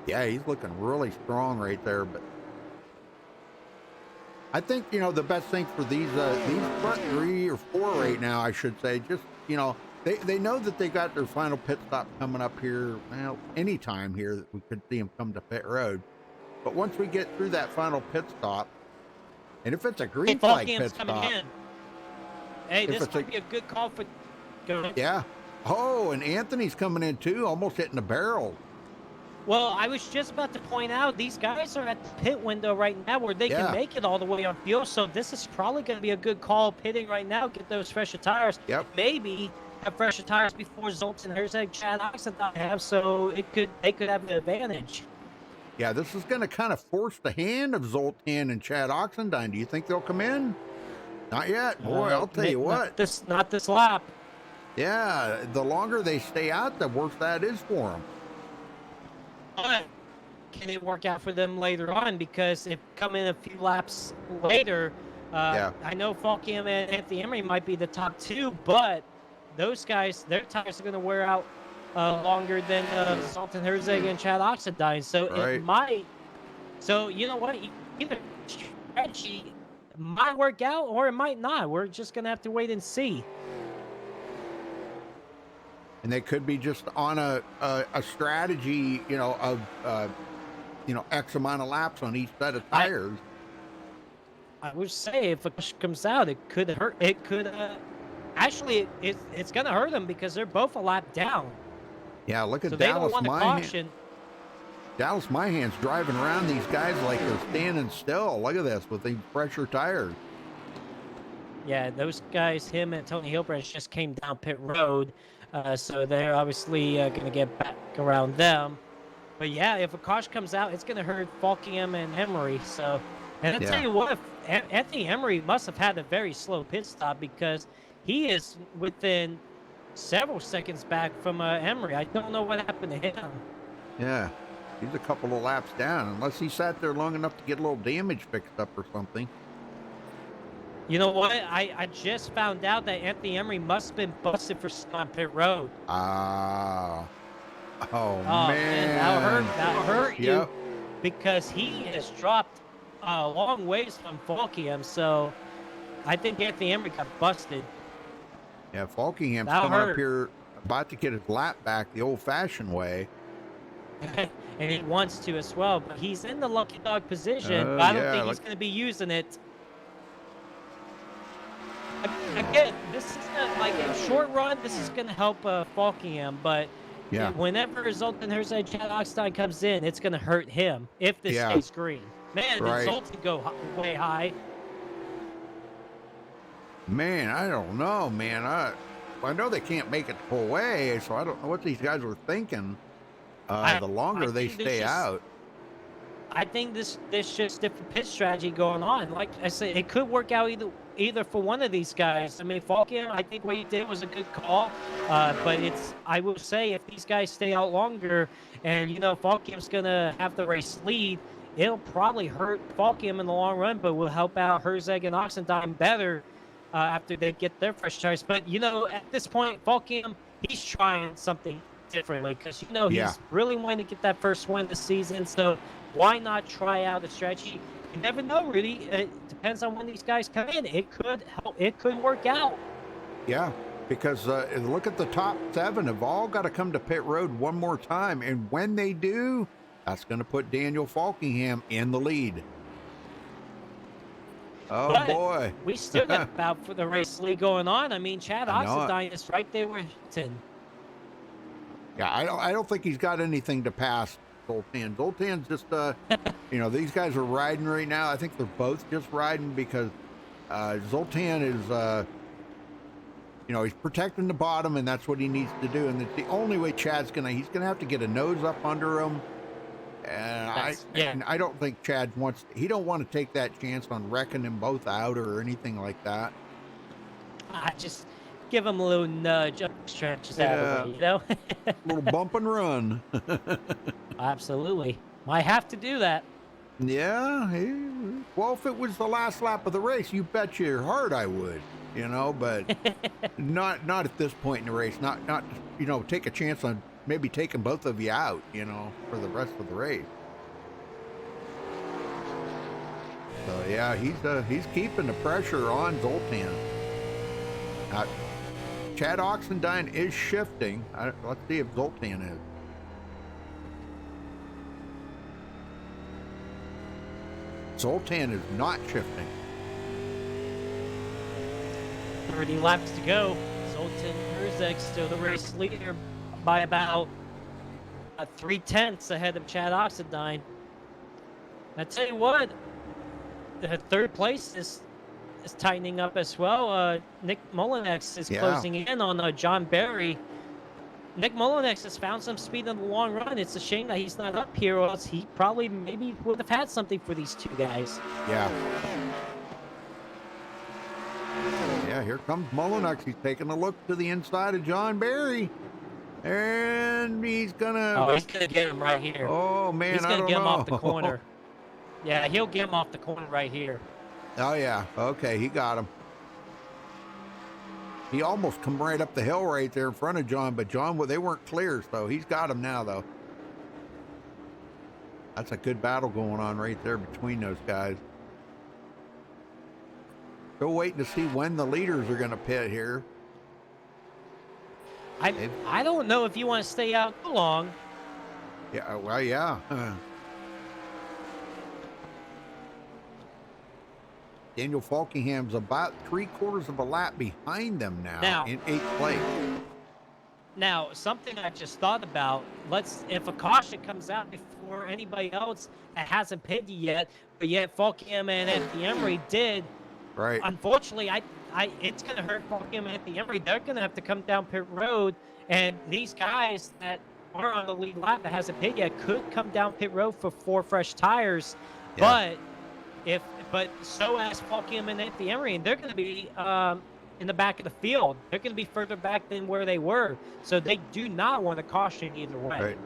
Speaker 1: Yeah, he's looking really strong right there. But I think, you know, the best thing for these front 3 or 4 right now, I should say, just, you know, they know that they got their final pit stop coming up here. Well, anytime here that we could see them come to pit road. But once we get through that final pit stop, and if it's a green flag pit stop,
Speaker 2: hey, this could be a good call for. Go ahead.
Speaker 1: Yeah. Oh, and Anthony's coming in too, almost hitting the barrel.
Speaker 2: Well, I was just about to point out, these guys are at the pit window right now where they can make it all the way on fuel. So this is probably going to be a good call pitting right now, get those fresher tires.
Speaker 1: Yep.
Speaker 2: Maybe have fresher tires before Zoltan, Herzeg, Chad Oxendine have, so they could have an advantage.
Speaker 1: Yeah, this is going to kind of force the hand of Zoltan and Chad Oxendine. Do you think they'll come in? Not yet. Boy, I'll tell you what.
Speaker 2: Not this lap.
Speaker 1: Yeah, the longer they stay out, the worse that is for them.
Speaker 2: But can it work out for them later on? Because if come in a few laps later, I know Falkham and Anthony Emery might be the top 2, but those guys, their tires are going to wear out longer than Zoltan Herzeg and Chad Oxendine. So it might. So you know what? Either strategy might work out or it might not. We're just going to have to wait and see.
Speaker 1: And they could be just on a strategy, you know, of X amount of laps on each set of tires.
Speaker 2: I would say if a caution comes out, it could hurt. It could actually it's going to hurt them because they're both a lap down.
Speaker 1: Yeah, look at
Speaker 2: so
Speaker 1: Dallas
Speaker 2: they don't want a caution.
Speaker 1: Dallas Myhan's driving around these guys like they're standing still. Look at this with these fresher tires.
Speaker 2: Yeah, those guys, him and Tony Hilbranch just came down pit road. So they're obviously going to get back around them. But yeah, if a caution comes out, it's going to hurt Falkham and Emery. So, and I'll tell you what, Anthony Emery must have had a very slow pit stop because he is within several seconds back from Emery. I don't know what happened to him.
Speaker 1: Yeah, he's a couple of laps down, unless he sat there long enough to get a little damage fixed up or something.
Speaker 2: You know what? I just found out that Anthony Emery must have been busted for on pit road.
Speaker 1: Oh,
Speaker 2: man, that'll hurt you because he has dropped a long ways from Falkham. So I think Anthony Emery got busted.
Speaker 1: Yeah, Falkingham's coming up here about to get his lap back the old-fashioned way.
Speaker 2: And he wants to as well, but he's in the lucky dog position. But I don't think he's going to be using it. Again, this is like a short run. This is going to help Falkham, but whenever Zoltan Herzeg Chad Oxendine comes in, it's going to hurt him if this stays green. Man, did Zoltan go way high?
Speaker 1: Man, I don't know, man. I know they can't make it the whole way, so I don't know what these guys were thinking. The longer they stay out.
Speaker 2: I think this just different pit strategy going on. Like I said, it could work out either for one of these guys. I mean, Falkham, I think what he did was a good call. But I will say, if these guys stay out longer, and Falkham's gonna have the race lead, it'll probably hurt Falkham in the long run, but will help out Herzeg and Oxendine better after they get their fresh tires. But at this point, Falkham, he's trying something differently because he's really wanting to get that first win this season. So why not try out a strategy? You never know, really. It depends on when these guys come in. It could help. It could work out.
Speaker 1: Yeah, because look at the top 7 have all got to come to pit road one more time, and when they do, that's going to put Daniel Falkingham in the lead. Oh, but boy.
Speaker 2: We still got about for the race lead going on. I mean, Chad Oxendine is right there with Hinton.
Speaker 1: Yeah, I don't think he's got anything to pass Zoltan. Zoltan's just, these guys are riding right now. I think they're both just riding because Zoltan is, he's protecting the bottom, and that's what he needs to do. And it's the only way he's gonna have to get a nose up under him. And I don't think Chad he don't want to take that chance on wrecking them both out or anything like that.
Speaker 2: I just give him a little nudge up the stretches out of the way, you know?
Speaker 1: A little bump and run.
Speaker 2: Absolutely. Might have to do that.
Speaker 1: Yeah. Well, if it was the last lap of the race, you bet your heart I would, but not at this point in the race. Not take a chance on maybe taking both of you out, for the rest of the race. So yeah, he's keeping the pressure on Zoltan. Chad Oxendine is shifting. Let's see if Zoltan is. Zoltan is not shifting.
Speaker 2: 30 laps to go. Zoltan Herzeg still the race leader by about 3/10 ahead of Chad Oxendine. I tell you what, the third place is tightening up as well. Nick Molinex is closing in on John Barry. Nick Molinex has found some speed in the long run. It's a shame that he's not up here, or else he probably maybe would have had something for these two guys.
Speaker 1: Yeah. Yeah, here comes Molinex. He's taking a look to the inside of John Barry. And he's gonna...
Speaker 2: Oh, he's gonna get him right here.
Speaker 1: Oh, man,
Speaker 2: he's gonna get him off the
Speaker 1: know.
Speaker 2: corner. Yeah, he'll get him off the corner right here.
Speaker 1: Oh, yeah. Okay, he got him. He almost come right up the hill right there in front of John, but John, they weren't clear, so he's got him now, though. That's a good battle going on right there between those guys. Still waiting to see when the leaders are going to pit here.
Speaker 2: I don't know if you want to stay out too long.
Speaker 1: Yeah, well, yeah. Daniel Falkingham's about 3/4 of a lap behind them now in 8th place.
Speaker 2: Now, something I just thought about, if a caution comes out before anybody else that hasn't pitted yet, but yet Falkingham and Anthony Emery did,
Speaker 1: right?
Speaker 2: Unfortunately, it's going to hurt Falkingham and Anthony Emery. They're going to have to come down pit road, and these guys that are on the lead lap that hasn't pitted yet could come down pit road for 4 fresh tires, but so as Falkingham and Anthony Emery, and they're going to be in the back of the field. They're going to be further back than where they were, so they do not want to caution either way.
Speaker 1: Right.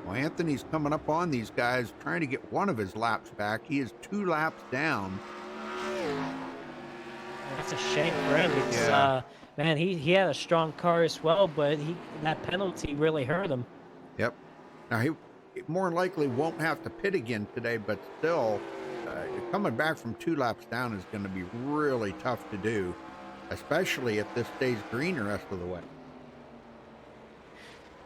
Speaker 1: Well, Anthony's coming up on these guys, trying to get one of his laps back. He is 2 laps down.
Speaker 2: That's a shame for him. Man, he had a strong car as well, but that penalty really hurt him.
Speaker 1: Yep. Now, he more than likely won't have to pit again today, but still, coming back from 2 laps down is going to be really tough to do, especially if this stays green the rest of the way.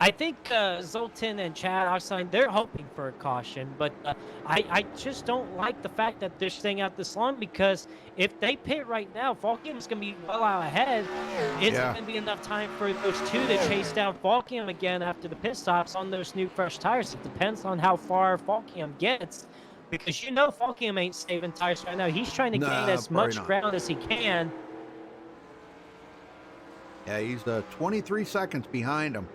Speaker 2: I think Zoltan and Chad Oxendine, they're hoping for a caution, but I just don't like the fact that they're staying out this long, because if they pit right now, Falkingham's going to be well out ahead. It's going to be enough time for those two to chase down Falkingham again after the pit stops on those new fresh tires. It depends on how far Falkingham gets, because Falkingham ain't saving tires right now. He's trying to gain as much ground as he can.
Speaker 1: Yeah, he's 23 seconds behind him.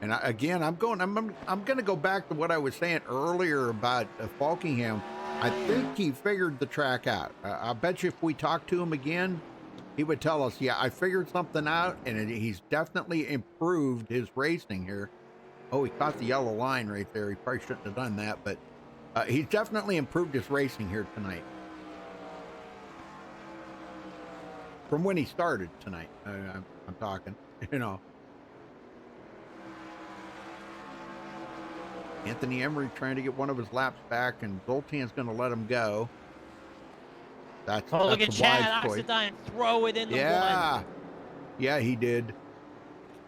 Speaker 1: And I'm going to go back to what I was saying earlier about Falkingham. I think he figured the track out. I bet you if we talked to him again, he would tell us, yeah, I figured something out, and he's definitely improved his racing here. Oh, he caught the yellow line right there. He probably shouldn't have done that, but he's definitely improved his racing here tonight. From when he started tonight, I'm talking, Anthony Emery trying to get one of his laps back, and Zoltan's going to let him go. That's
Speaker 2: look at
Speaker 1: a
Speaker 2: Chad
Speaker 1: wise choice.
Speaker 2: Oxendine throw it in the one.
Speaker 1: Yeah, he did.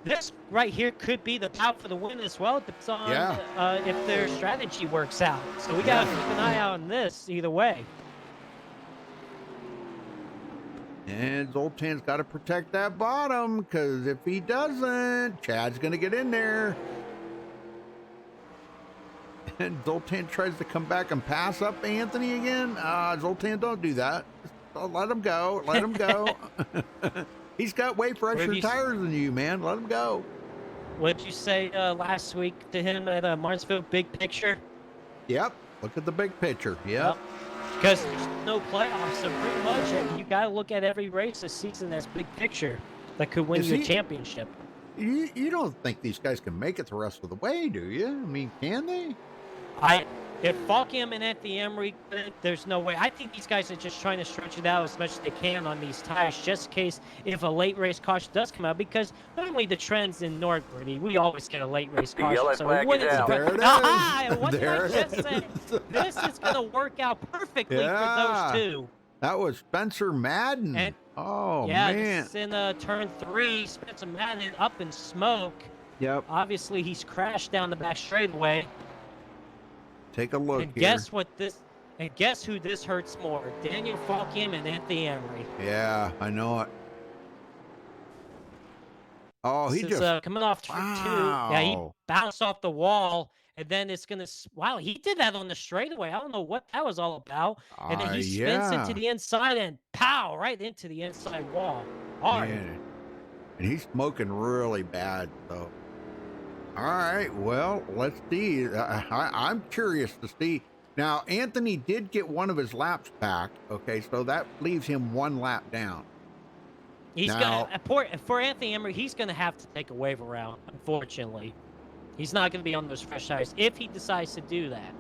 Speaker 2: This right here could be the bout for the win as well. It depends on if their strategy works out. So we got to keep an eye out on this either way.
Speaker 1: And Zoltan's got to protect that bottom, because if he doesn't, Chad's going to get in there. And Zoltan tries to come back and pass up Anthony again. Zoltan, don't do that. let him go. Let him go. He's got way fresher
Speaker 2: you
Speaker 1: tires than you, man. Let him go.
Speaker 2: What did you say last week to him at Martinsville? Big picture?
Speaker 1: Yep. Look at the big picture. Yep.
Speaker 2: Because there's no playoffs, so pretty much you got to look at every race this season as big picture that could win you a championship.
Speaker 1: You don't think these guys can make it the rest of the way, do you? I mean, can they?
Speaker 2: If Falkham and Anthony Emery, there's no way. I think these guys are just trying to stretch it out as much as they can on these tires, just in case if a late race caution does come out. Because normally the trends in Northbury, we always get a late race caution.
Speaker 7: Yellow
Speaker 2: So
Speaker 7: flag
Speaker 2: when
Speaker 7: is
Speaker 2: it's
Speaker 7: out.
Speaker 1: There it is.
Speaker 2: What
Speaker 1: There
Speaker 2: did I just say? This is going to work out perfectly for those two.
Speaker 1: That was Spencer Madden.
Speaker 2: And-
Speaker 1: oh,
Speaker 2: Yeah,
Speaker 1: man.
Speaker 2: this is in turn 3. Spencer Madden up in smoke.
Speaker 1: Yep.
Speaker 2: Obviously, he's crashed down the back straightaway.
Speaker 1: Take a look
Speaker 2: And
Speaker 1: here.
Speaker 2: guess who this hurts more? Daniel Falkham and Anthony Emery.
Speaker 1: Yeah, I know it. Oh, he
Speaker 2: This
Speaker 1: just...
Speaker 2: is, coming off turn 2. Yeah, he
Speaker 1: Wow.
Speaker 2: bounced off the wall, and then it's gonna. Wow, he did that on the straightaway. I don't know what that was all about. And then he spins
Speaker 1: yeah.
Speaker 2: into the inside and pow right into the inside wall. Hard.
Speaker 1: Man. And he's smoking really bad, though. All right, well, let's see. I'm curious to see. Now, Anthony did get one of his laps back. Okay, so that leaves him 1 lap down.
Speaker 2: He's
Speaker 1: Now-
Speaker 2: gonna for Anthony Emery. He's gonna have to take a wave around. Unfortunately, he's not gonna be on those fresh tires. If he decides to do that,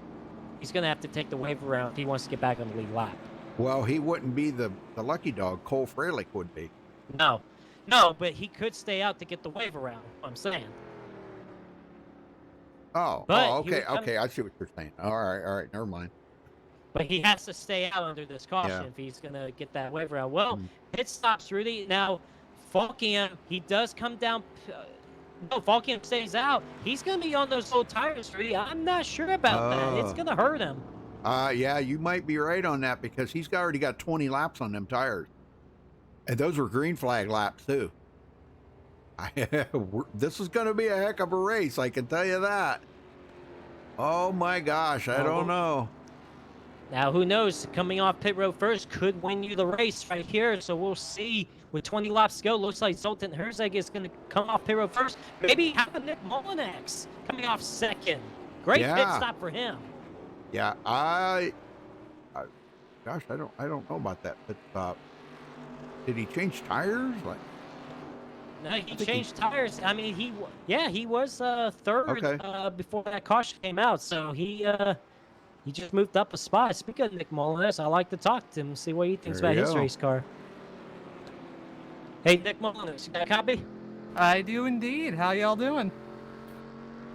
Speaker 2: he's gonna have to take the wave around if he wants to get back on the lead lap.
Speaker 1: Well, he wouldn't be the lucky dog. Cole Fralek would be.
Speaker 2: No, but he could stay out to get the wave around. I'm saying.
Speaker 1: Oh,
Speaker 2: But he
Speaker 1: okay,
Speaker 2: would come-
Speaker 1: okay. I see what you're saying. All right. Never mind.
Speaker 2: But he has to stay out under this caution
Speaker 1: Yeah.
Speaker 2: if he's gonna get that wave around. Well,
Speaker 1: Mm.
Speaker 2: pit stops, Rudy. Now, Falkham, he does come down. No, Falkham stays out. He's gonna be on those old tires, Rudy. I'm not sure about that. It's
Speaker 1: Oh.
Speaker 2: gonna hurt him.
Speaker 1: Yeah, you might be right on that because he's already got 20 laps on them tires. And those were green flag laps, too. This is going to be a heck of a race, I can tell you that. Oh, my gosh, I don't know.
Speaker 2: Now, who knows? Coming off pit road first could win you the race right here. So we'll see. With 20 laps to go, looks like Zoltan Herzeg is going to come off pit road first. Maybe have a Nick Mullinex coming off second. Great pit
Speaker 1: Yeah.
Speaker 2: stop for him.
Speaker 1: Yeah, gosh, I don't know about that pit stop. Did he change tires? Like,
Speaker 2: No, he
Speaker 1: think he-
Speaker 2: changed tires. I mean, he was third
Speaker 1: Okay.
Speaker 2: before that caution came out. So he just moved up a spot. Speaking of Nick Mullins, I like to talk to him, see what he thinks
Speaker 1: There
Speaker 2: about
Speaker 1: you
Speaker 2: his
Speaker 1: go.
Speaker 2: race car. Hey, Nick Mullins, you got a copy?
Speaker 8: I do indeed. How y'all doing?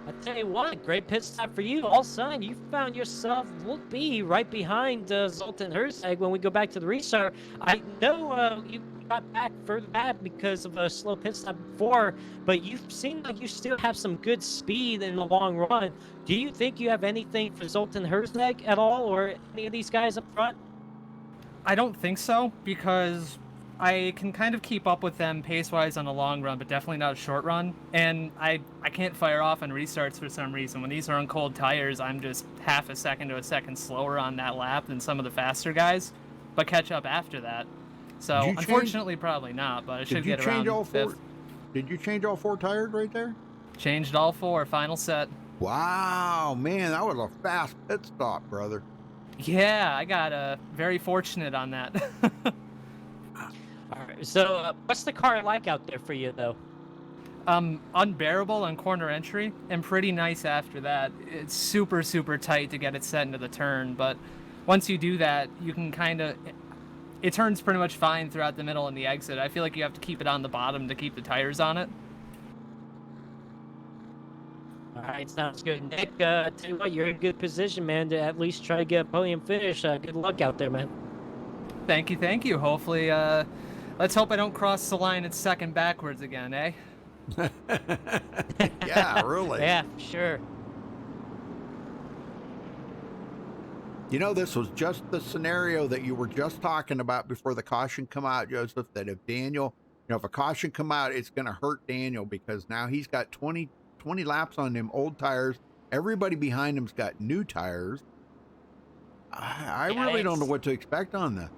Speaker 2: I tell you what, great pit stop for you. All of a sudden, you found yourself right behind Zoltan Herzeg when we go back to the restart. I know you got back further back because of a slow pit stop before, but you seem like you still have some good speed in the long run. Do you think you have anything for Zoltan Herzeg at all, or any of these guys up front?
Speaker 8: I don't think so, because I can kind of keep up with them pace-wise on the long run, but definitely not a short run. And I can't fire off on restarts for some reason. When these are on cold tires, I'm just half a second to a second slower on that lap than some of the faster guys, but catch up after that. So,
Speaker 1: Did you change-
Speaker 8: unfortunately, probably not, but I should
Speaker 1: did you
Speaker 8: get
Speaker 1: change
Speaker 8: around
Speaker 1: all four?
Speaker 8: fifth.
Speaker 1: Did you change all 4 tires right there?
Speaker 8: Changed all 4, final set.
Speaker 1: Wow, man, that was a fast pit stop, brother.
Speaker 8: Yeah, I got very fortunate on that.
Speaker 2: All right, so what's the car like out there for you, though?
Speaker 8: Unbearable on corner entry and pretty nice after that. It's super, super tight to get it set into the turn, but once you do that, you can it turns pretty much fine throughout the middle and the exit. I feel like you have to keep it on the bottom to keep the tires on it.
Speaker 2: All right, sounds good. Nick, tell you what, you're in good position, man, to at least try to get a podium finish. Good luck out there, man.
Speaker 8: Thank you. Hopefully, let's hope I don't cross the line at second backwards again, eh?
Speaker 1: Yeah, really.
Speaker 2: Yeah, sure.
Speaker 1: You know, this was just the scenario that you were just talking about before the caution come out, Joseph, that if Daniel, if a caution come out, it's going to hurt Daniel because now he's got 20 laps on them old tires. Everybody behind him's got new tires. I
Speaker 2: Yeah,
Speaker 1: really don't know
Speaker 2: it's-
Speaker 1: what to expect on that.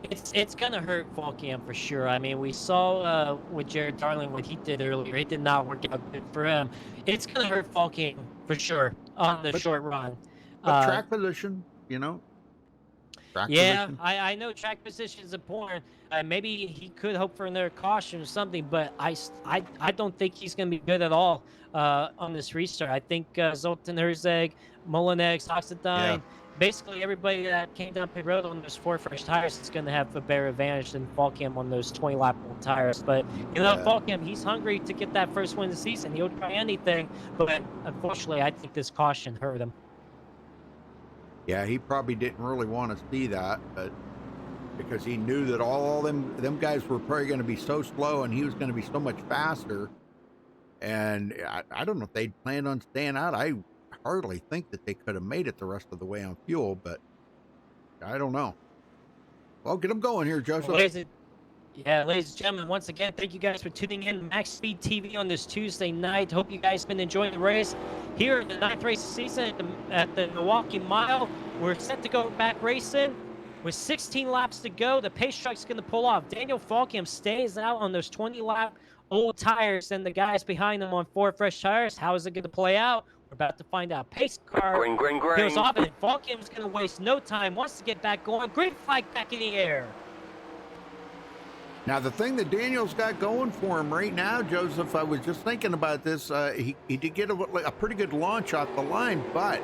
Speaker 2: It's gonna hurt Volcam for sure. I mean, we saw with Jared Darling what he did earlier. It did not work out good for him. It's gonna hurt Volcam for sure on the short run.
Speaker 1: But track position, track
Speaker 2: Yeah,
Speaker 1: position.
Speaker 2: I know track position is important. Maybe he could hope for another caution or something, but I don't think he's going to be good at all on this restart. I think Zoltan Herzeg, Molinex, Oxidine, basically everybody that came down pit road on those 4 fresh tires is going to have a better advantage than Volcam on those 20-lap old tires. But, Volcam, he's hungry to get that first win of the season. He'll try anything, but unfortunately, I think this caution hurt him.
Speaker 1: Yeah, he probably didn't really want to see that, but because he knew that all them guys were probably going to be so slow and he was going to be so much faster. And I don't know if they'd planned on staying out. I hardly think that they could have made it the rest of the way on fuel, but I don't know. Well, get them going here, Joseph.
Speaker 2: Ladies and gentlemen, once again, thank you guys for tuning in to Max Speed TV on this Tuesday night. Hope you guys been enjoying the race. Here, the 9th race of the season at the Milwaukee Mile. We're set to go back racing. With 16 laps to go, the pace truck's going to pull off. Daniel Volcam stays out on those 20-lap old tires and the guys behind him on 4 fresh tires. How is it going to play out? We're about to find out. Pace car goes off, and Volcam's going to waste no time. Wants to get back going. Green flag back in the air.
Speaker 1: Now, the thing that Daniel's got going for him right now, Joseph, I was just thinking about this. He did get a pretty good launch off the line, but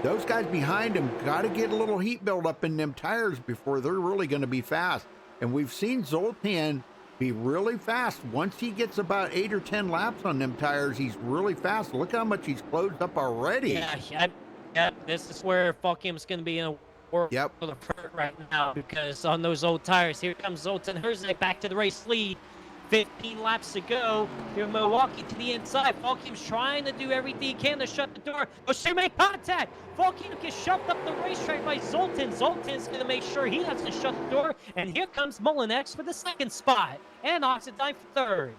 Speaker 1: those guys behind him got to get a little heat build up in them tires before they're really going to be fast. And we've seen Zoltan be really fast. Once he gets about 8 or 10 laps on them tires, he's really fast. Look how much he's closed up already.
Speaker 2: Yeah, this is where Volcam's going to be in a world of hurt right now, because on those old tires, here comes Zoltan Herzeg back to the race lead. 15 laps to go. Here in Milwaukee to the inside. Volcam's trying to do everything he can to shut the door, but she made contact. Volcam gets shoved up the racetrack by Zoltan. Zoltan's going to make sure he doesn't shut the door, and here comes Molinex for the 2nd spot, and Oxidine for 3rd.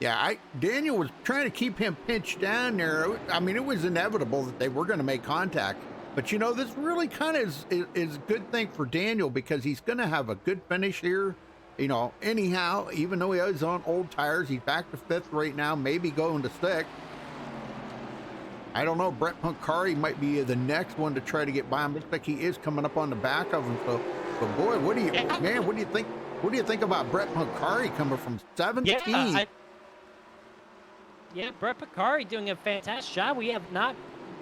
Speaker 1: Yeah, Daniel was trying to keep him pinched down there. I mean, it was inevitable that they were going to make contact. But, this really kind of is a good thing for Daniel, because he's going to have a good finish here. Anyhow, even though he is on old tires, he's back to 5th right now, maybe going to 6th. I don't know. Brett Punkari might be the next one to try to get by him. Looks like he is coming up on the back of him. So boy, what do you think? What do you think about Brett Punkari coming from 17th?
Speaker 2: Yeah, Brett Punkari doing a fantastic job. We have not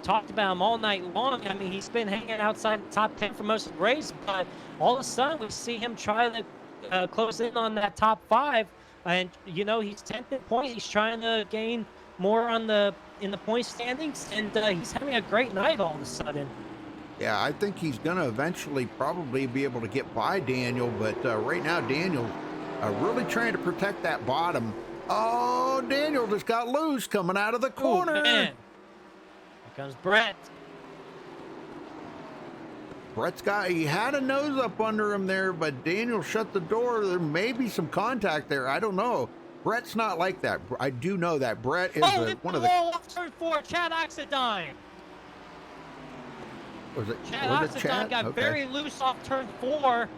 Speaker 2: talked about him all night long. I mean, he's been hanging outside the top 10 for most of the race, but all of a sudden we see him try to close in on that top 5, and he's 10th in points. He's trying to gain more in the point standings, and he's having a great night all of a sudden.
Speaker 1: Yeah, I think he's going to eventually probably be able to get by Daniel, but right now Daniel's really trying to protect that bottom. Oh, Daniel just got loose coming out of the corner.
Speaker 2: Oh, man. Here comes Brett.
Speaker 1: He had a nose up under him there, but Daniel shut the door. There may be some contact there. I don't know. Brett's not like that. I do know that. Brett is one of the...
Speaker 2: off turn 4, Chad Oxidine.
Speaker 1: Was it
Speaker 2: Chad Oxidine got very loose off turn 4.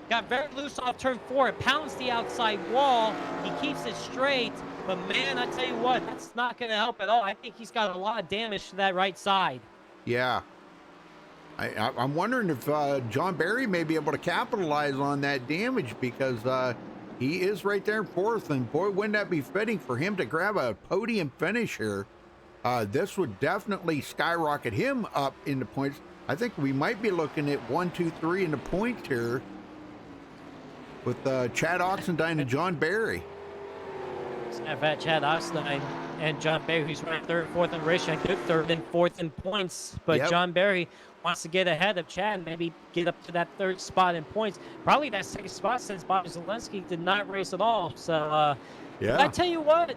Speaker 2: It pounds the outside wall. He keeps it straight. But, man, I tell you what, that's not going to help at all. I think he's got a lot of damage to that right side.
Speaker 1: Yeah. I'm wondering if John Barry may be able to capitalize on that damage, because he is right there in 4th, and boy, wouldn't that be fitting for him to grab a podium finish here. This would definitely skyrocket him up in the points. I think we might be looking at 1, 2, 3 in the points here with Chad Oxendine and John Barry.
Speaker 2: I've had Chad Oxendine and John Barry, who's ranked 3rd and 4th in the race, ranked 3rd and 4th in points. But John Barry wants to get ahead of Chad, maybe get up to that 3rd spot in points. Probably that 2nd spot, since Bobby Zelensky did not race at all. So, I tell you what,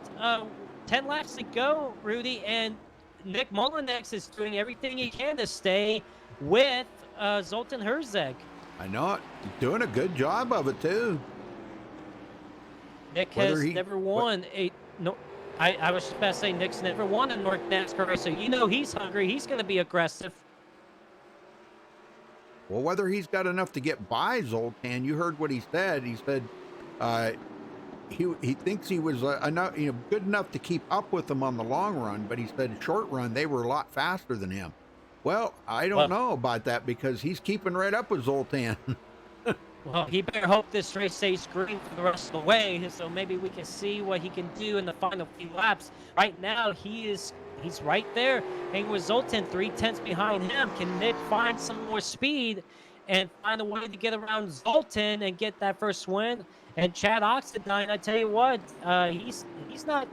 Speaker 2: 10 laps to go, Rudy, and Nick Molinex is doing everything he can to stay with Zoltan Herzeg.
Speaker 1: I know it. He's doing a good job of it, too.
Speaker 2: Nick has never won I was just about to say Nick's never won a North NASCAR race, so he's hungry. He's going to be aggressive.
Speaker 1: Well, whether he's got enough to get by Zoltan, you heard what he said. He said he thinks he was enough, good enough to keep up with them on the long run, but he said short run they were a lot faster than him. Well, I don't know about that because he's keeping right up with Zoltan.
Speaker 2: Well, he better hope this race stays green for the rest of the way, so maybe we can see what he can do in the final few laps. Right now, he's right there, hanging with Zoltan 3/10 behind him. Can Nick find some more speed and find a way to get around Zoltan and get that first win? And Chad Oxendine, I tell you what, he's not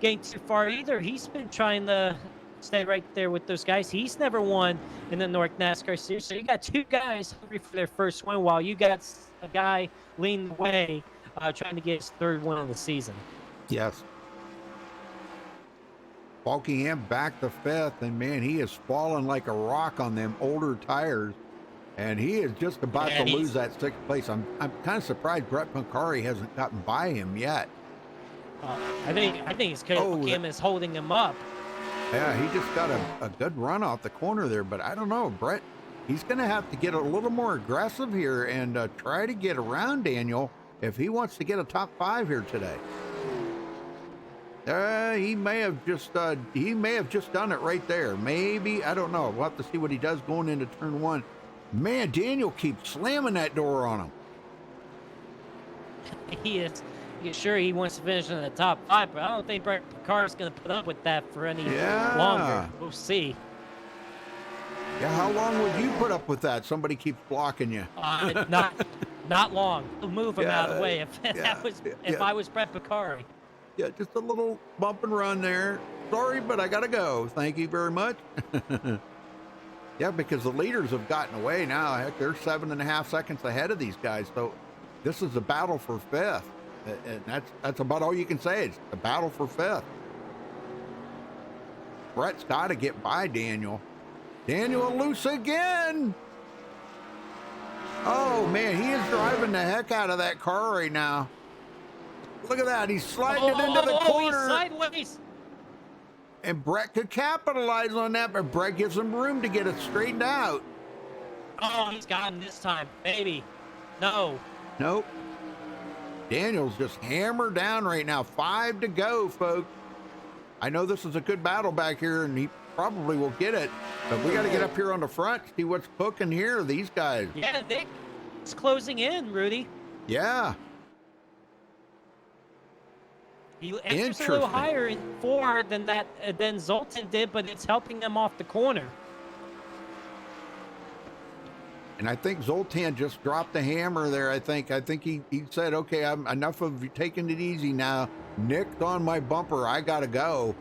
Speaker 2: getting too far either. He's been trying to stay right there with those guys. He's never won in the North NASCAR Series. So you got two guys hungry for their first win, while you got a guy leading the way, trying to get his third win of the season.
Speaker 1: Yes. Buckingham back to 5th, and man, he is falling like a rock on them older tires, and he is just about to lose that 6th place. I'm kind of surprised Brett Pancari hasn't gotten by him yet.
Speaker 2: I think it's because Buckingham is holding him up.
Speaker 1: Yeah, he just got a good run off the corner there, but I don't know, Brett. He's going to have to get a little more aggressive here and try to get around Daniel if he wants to get a top 5 here today. He may have just done it right there. Maybe, I don't know. We'll have to see what he does going into turn 1. Man, Daniel keeps slamming that door on him.
Speaker 2: He is. Sure, he wants to finish in the top 5, but I don't think Brett Picard's going to put up with that for any longer. We'll see.
Speaker 1: Yeah, how long would you put up with that? Somebody keeps blocking you.
Speaker 2: Not long. We'll move him out of the way if I was Brett Picard.
Speaker 1: Yeah, just a little bump and run there. Sorry, but I gotta go. Thank you very much. Yeah, because the leaders have gotten away now. Heck, they're 7.5 seconds ahead of these guys. So this is a battle for 5th. And that's about all you can say. It's a battle for 5th. Brett's got to get by Daniel. Daniel loose again. Oh, man, he is driving the heck out of that car right now. Look at that. He's sliding it into the corner.
Speaker 2: He's sideways.
Speaker 1: And Brett could capitalize on that, but Brett gives him room to get it straightened out.
Speaker 2: Oh, he's got him this time. Maybe. No.
Speaker 1: Nope. Daniel's just hammered down right now. 5 to go, folks. I know this is a good battle back here, and he probably will get it. But we got to get up here on the front, see what's cooking here. These guys.
Speaker 2: Yeah, it's closing in, Rudy.
Speaker 1: Yeah.
Speaker 2: He enters a little higher in 4 than Zoltan did, but it's helping them off the corner.
Speaker 1: And I think Zoltan just dropped the hammer there. I think he said, okay, I'm enough of taking it easy now. Nick's on my bumper. I got to go.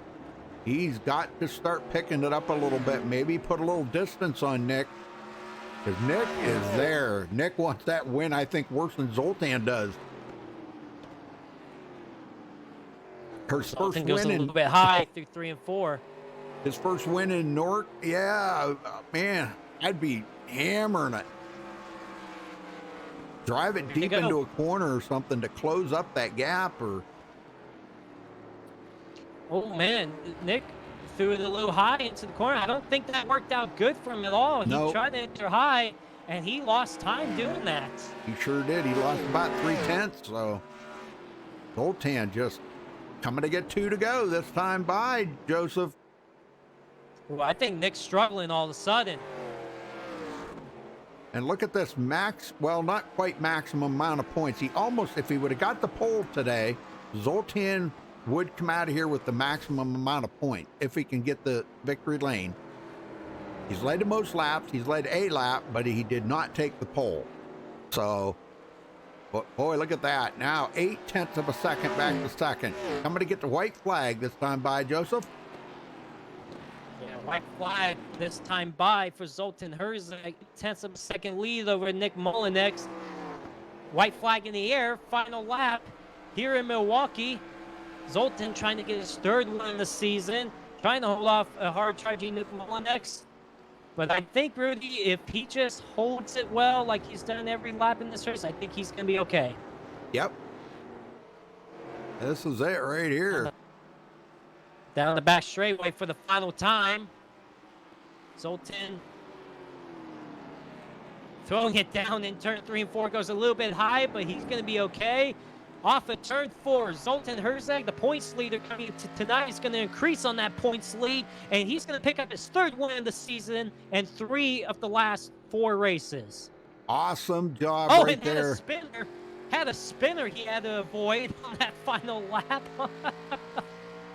Speaker 1: He's got to start picking it up a little bit. Maybe put a little distance on Nick. Because Nick is there. Nick wants that win, I think, worse than Zoltan does.
Speaker 2: Zoltan goes a little bit high through 3 and 4.
Speaker 1: His first win in Newark. Yeah, man, I'd be hammering it. Drive it deep into a corner or something to close up that gap. Or
Speaker 2: oh man, Nick threw it a little high into the corner. I don't think that worked out good for him at all.
Speaker 1: Nope.
Speaker 2: He tried to enter high, and he lost time doing that.
Speaker 1: He sure did. He lost about 3/10. So Zoltan just coming to get 2 to go this time by Joseph.
Speaker 2: Well, I think Nick's struggling all of a sudden.
Speaker 1: And look at this well, not quite maximum amount of points. He almost, if he would have got the pole today, Zoltan would come out of here with the maximum amount of points if he can get the victory lane. He's led the most laps. He's led a lap, but he did not take the pole. So, boy, look at that. Now, 0.8 of a second back to second. Coming to get the white flag this time by Joseph.
Speaker 2: Yeah, white flag this time by for Zoltan Herzog. 0.1 of a second lead over Nick Mullinex. White flag in the air. Final lap here in Milwaukee. Zoltan trying to get his 3rd win of the season. Trying to hold off a hard-charging Nick Mullinex. But I think, Rudy, if he just holds it well like he's done every lap in this race, I think he's going to be okay.
Speaker 1: Yep. This is it right here.
Speaker 2: Down the back straightaway for the final time. Zoltan throwing it down in turn 3 and 4. Goes a little bit high, but he's going to be okay. Off of turn 4, Zoltan Herzog, the points leader coming tonight, is going to increase on that points lead, and he's going to pick up his 3rd win of the season and 3 of the last 4 races.
Speaker 1: Awesome job right
Speaker 2: and
Speaker 1: there.
Speaker 2: Had a spinner he had to avoid on that final lap.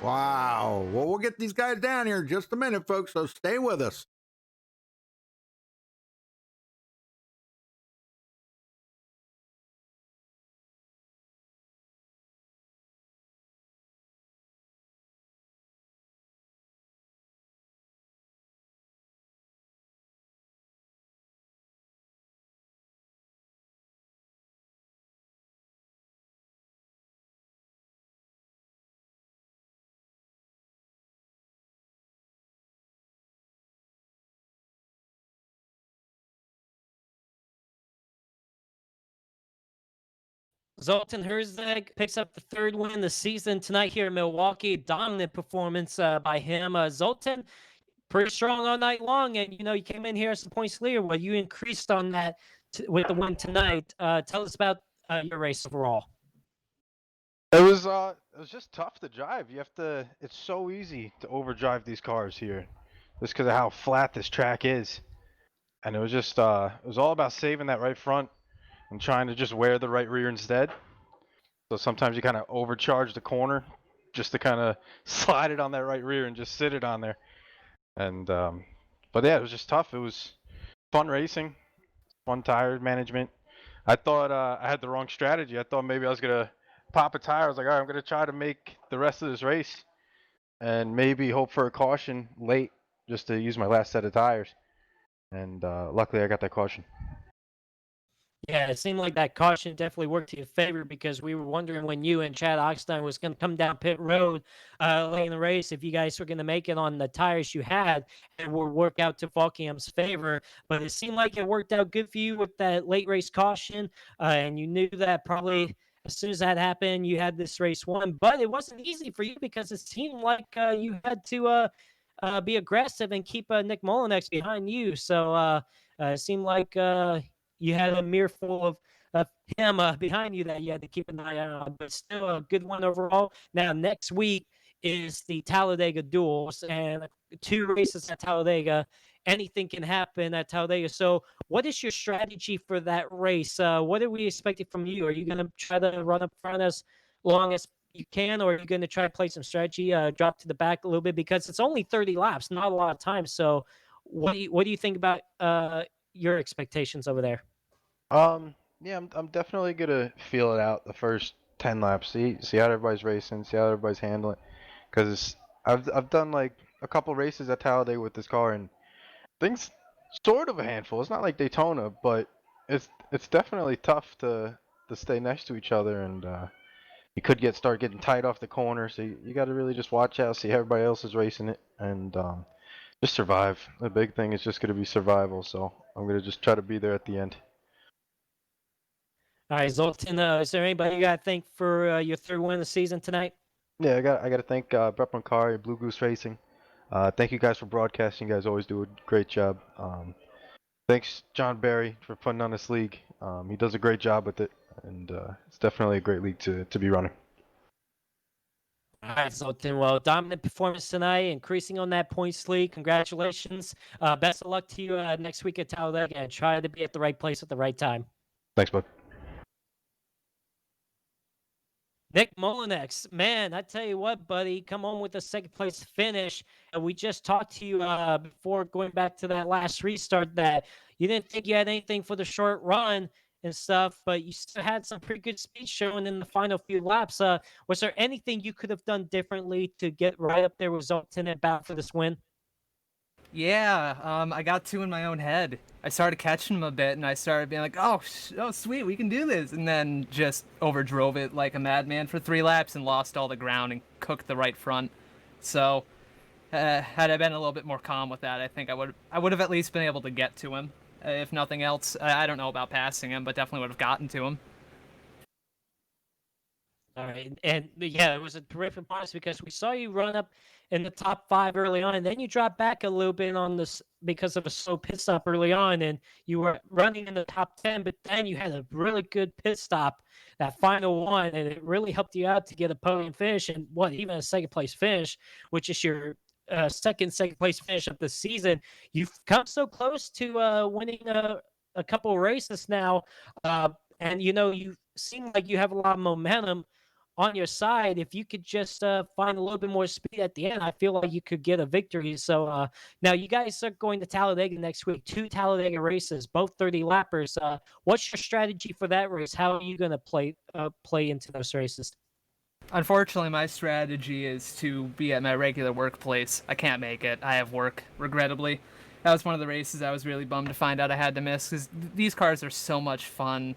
Speaker 1: Wow. Well, we'll get these guys down here in just a minute, folks, so stay with us.
Speaker 2: Zoltan Herzog picks up the 3rd win of the season tonight here in Milwaukee. Dominant performance by him. Zoltan, pretty strong all night long, and you came in here as the points leader. Well, you increased on that with the win tonight. Tell us about your race overall.
Speaker 7: It was just tough to drive. It's so easy to overdrive these cars here, just because of how flat this track is. And it was just it was all about saving that right front and trying to just wear the right rear instead. So sometimes you kind of overcharge the corner just to kind of slide it on that right rear and just sit it on there. And but yeah, it was just tough. It was fun racing, fun tire management. I thought I had the wrong strategy. I thought maybe I was gonna pop a tire. I was like, all right, I'm gonna try to make the rest of this race and maybe hope for a caution late just to use my last set of tires. And luckily I got that caution.
Speaker 2: Yeah, it seemed like that caution definitely worked to your favor, because we were wondering when you and Chad Oxstein was going to come down pit road late in the race if you guys were going to make it on the tires you had and would work out to Volkam's favor. But it seemed like it worked out good for you with that late race caution, and you knew that probably as soon as that happened, you had this race won. But it wasn't easy for you, because it seemed like you had to be aggressive and keep Nick Molinex behind you. So it seemed like you had a mirror full of him behind you that you had to keep an eye on, but still a good one overall. Now, next week is the Talladega Duels, and 2 races at Talladega. Anything can happen at Talladega. So what is your strategy for that race? What are we expecting from you? Are you going to try to run up front as long as you can, or are you going to try to play some strategy, drop to the back a little bit? Because it's only 30 laps, not a lot of time. So what do you think about your expectations over there?
Speaker 7: Yeah, I'm definitely gonna feel it out the first 10 laps. See how everybody's racing, see how everybody's handling. Cause I've done like a couple races at Talladega with this car, and things sort of a handful. It's not like Daytona, but it's definitely tough to stay next to each other, and you could start getting tight off the corner. So you got to really just watch out, see how everybody else is racing it, and just survive. The big thing is just gonna be survival. So I'm gonna just try to be there at the end.
Speaker 2: All right, Zoltan, is there anybody you got to thank for your 3rd win of the season tonight?
Speaker 7: Yeah, I got to thank Brett Moncari, Blue Goose Racing. Thank you guys for broadcasting. You guys always do a great job. Thanks John Barry for putting on this league. He does a great job with it, and it's definitely a great league to be running.
Speaker 2: All right, Zoltan. Well, dominant performance tonight, increasing on that points lead. Congratulations. Best of luck to you next week at Talladega, and try to be at the right place at the right time.
Speaker 7: Thanks, bud.
Speaker 2: Nick Molinex, man, I tell you what, buddy, come on with a 2nd place finish. We just talked to you before going back to that last restart that you didn't think you had anything for the short run and stuff, but you still had some pretty good speed showing in the final few laps. Was there anything you could have done differently to get right up there with Zoltan and battle for this win?
Speaker 8: Yeah, I got 2 in my own head. I started catching him a bit, and I started being like, oh, sweet, we can do this. And then just overdrove it like a madman for 3 laps and lost all the ground and cooked the right front. So, had I been a little bit more calm with that, I think I would have at least been able to get to him. If nothing else, I don't know about passing him, but definitely would have gotten to him.
Speaker 2: All right, and yeah, it was a terrific pass because we saw you run up in the top 5 early on, and then you dropped back a little bit on this because of a slow pit stop early on, and you were running in the top 10, but then you had a really good pit stop, that final one, and it really helped you out to get a podium finish and what even a second place finish, which is your second place finish of the season. You've come so close to winning a couple of races now, uh, and you seem like you have a lot of momentum on your side. If you could just find a little bit more speed at the end, I feel like you could get a victory. So now you guys are going to Talladega next week, 2 Talladega races, both 30 lappers. What's your strategy for that race? How are you going to play into those races?
Speaker 8: Unfortunately, my strategy is to be at my regular workplace. I can't make it. I have work, regrettably. That was one of the races I was really bummed to find out I had to miss because these cars are so much fun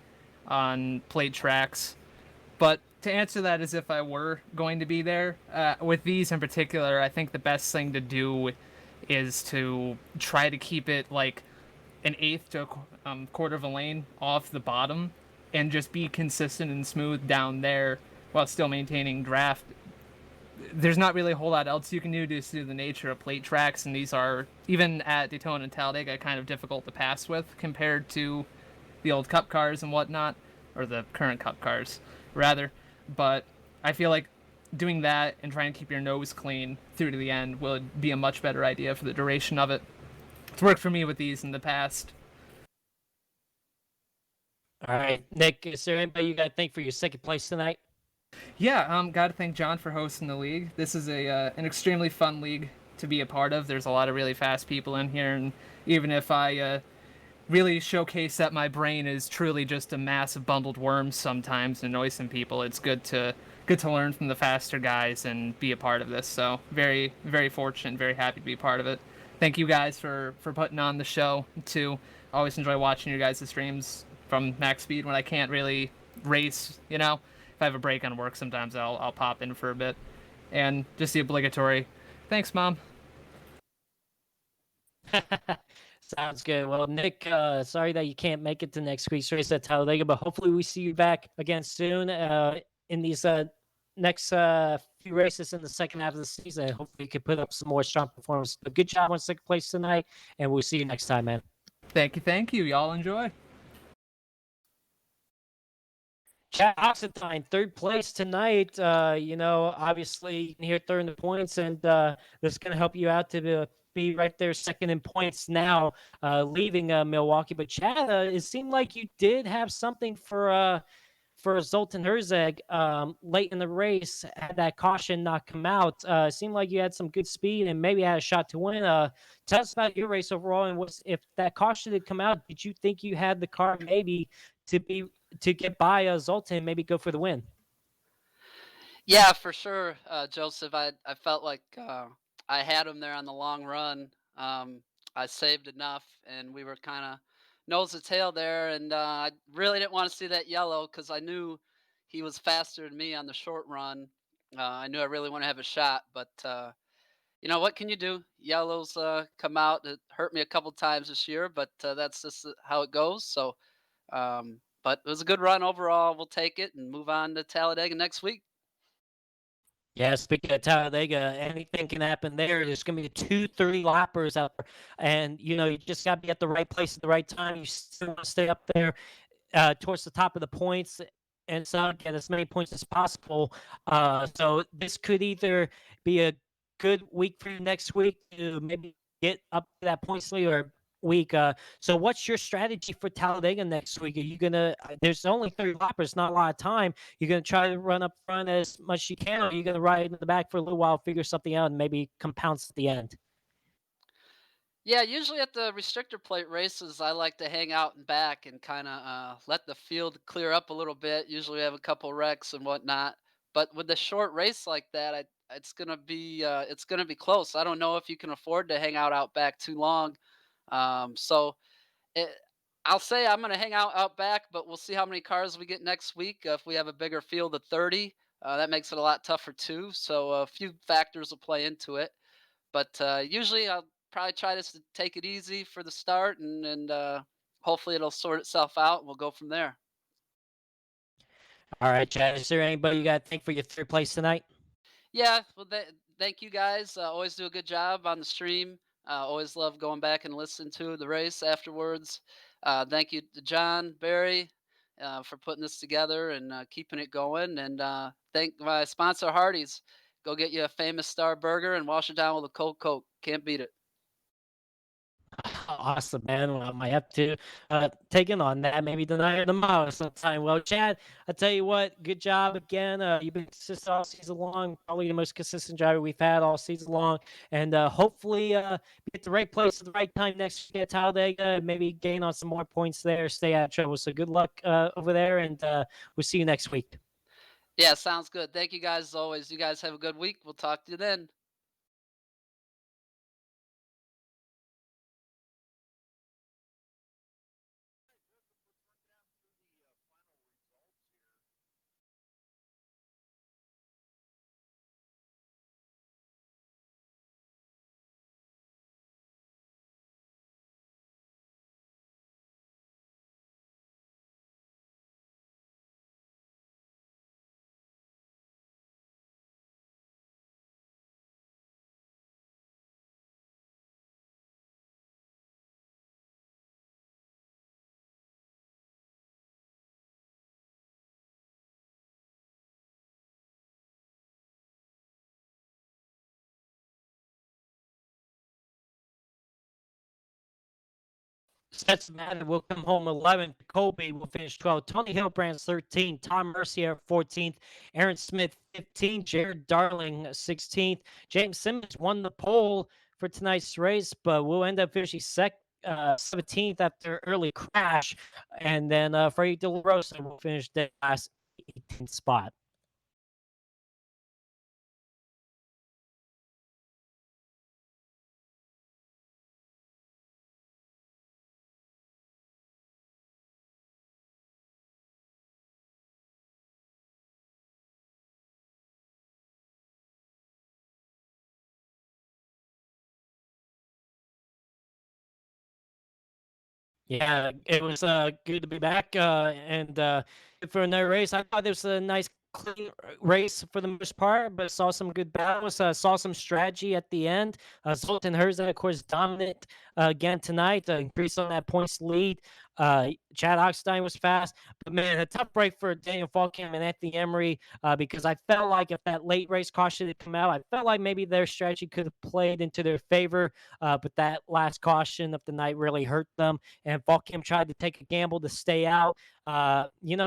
Speaker 8: on plate tracks. But to answer that as if I were going to be there, with these in particular, I think the best thing to do is to try to keep it like an eighth to a quarter of a lane off the bottom and just be consistent and smooth down there while still maintaining draft. There's not really a whole lot else you can do due to the nature of plate tracks, and these are, even at Daytona and Talladega, kind of difficult to pass with compared to the old Cup cars and whatnot, or the current Cup cars, rather. But I feel like doing that and trying to keep your nose clean through to the end would be a much better idea for the duration of it. It's worked for me with these in the past.
Speaker 2: All right, Nick, is there anybody you got to thank for your second place tonight?
Speaker 8: Yeah, got to thank John for hosting the league. This is an extremely fun league to be a part of. There's a lot of really fast people in here, and even if I really showcase that my brain is truly just a mass of bundled worms sometimes and annoys some people, it's good to learn from the faster guys and be a part of this. So very, very fortunate, very happy to be a part of it. Thank you guys for putting on the show too. I always enjoy watching your guys' streams from Max Speed when I can't really race, If I have a break on work, sometimes I'll pop in for a bit. And just the obligatory, thanks, Mom.
Speaker 2: Sounds good. Well, Nick, sorry that you can't make it to next week's race at Talladega, but hopefully we see you back again soon in these next few races in the second half of the season. Hopefully you can put up some more strong performance. But good job on second place tonight, and we'll see you next time, man.
Speaker 8: Thank you. Y'all enjoy.
Speaker 2: Chad Oxentine, third place tonight. Obviously you can hear third in the points, and this is going to help you out to be right there second in points now, leaving Milwaukee. But Chad, it seemed like you did have something for Zoltan Herzeg late in the race. Had that caution knock him out. It seemed like you had some good speed and maybe had a shot to win. Tell us about your race overall, and if that caution did come out, did you think you had the car maybe to get by Zoltan, maybe go for the win?
Speaker 9: Yeah, for sure, Joseph. I felt like I had him there on the long run. I saved enough, and we were kind of nose to tail there. And I really didn't want to see that yellow because I knew he was faster than me on the short run. I knew I really want to have a shot, but what can you do? Yellows come out. It hurt me a couple times this year, but that's just how it goes. So, but it was a good run overall. We'll take it and move on to Talladega next week.
Speaker 2: Yeah, speaking of Talladega, anything can happen there. There's going to be 230 lappers out there. And, you just got to be at the right place at the right time. You still want to stay up there towards the top of the points and so get as many points as possible. So this could either be a good week for you next week to maybe get up to that points lead or week. So what's your strategy for Talladega next week? Are you gonna? There's only 30 lappers, not a lot of time. You're gonna try to run up front as much as you can, or are you gonna ride in the back for a little while, figure something out, and maybe compounce at the end?
Speaker 9: Yeah, usually at the restrictor plate races, I like to hang out and back and kind of let the field clear up a little bit. Usually, we have a couple wrecks and whatnot. But with a short race like that, it's gonna be close. I don't know if you can afford to hang out back too long. So it, I'll say I'm gonna hang out back, but we'll see how many cars we get next week. If we have a bigger field of 30, that makes it a lot tougher too. So a few factors will play into it. But usually I'll probably try to take it easy for the start, and hopefully it'll sort itself out, and we'll go from there.
Speaker 2: All right, Chad. Is there anybody you got to thank for your third place tonight?
Speaker 9: Yeah, well, thank you guys. Always do a good job on the stream. Always love going back and listening to the race afterwards. Thank you to John Barry for putting this together and keeping it going. And thank my sponsor Hardee's. Go get you a Famous Star burger and wash it down with a cold Coke. Can't beat it.
Speaker 2: Awesome, man. Well, I might have to take in on that maybe tonight or tomorrow sometime. Well, Chad, I tell you what, good job again. You've been consistent all season long, probably the most consistent driver we've had all season long. And hopefully be at the right place at the right time next week at Talladega and maybe gain on some more points there, stay out of trouble. So good luck over there, and we'll see you next week.
Speaker 9: Yeah, sounds good. Thank you guys as always. You guys have a good week. We'll talk to you then.
Speaker 2: Stetson Matter will come home 11th. Colby will finish 12th. Tony Hillbrand's 13th. Tom Mercier 14th. Aaron Smith 15th. Jared Darling 16th. James Simmons won the pole for tonight's race, but will end up finishing 17th after early crash. And then Freddie De La Rosa will finish the last 18th spot. Yeah, it was good to be back and for another race. I thought it was a nice, clean race for the most part, but saw some good battles. Saw some strategy at the end. Zoltan Herza, of course, dominant again tonight, increased on that points lead. Chad Oxstein was fast, but man, a tough break for Daniel Falkham and Anthony Emery because I felt like if that late race caution had come out, I felt like maybe their strategy could have played into their favor, but that last caution of the night really hurt them, and Falkham tried to take a gamble to stay out.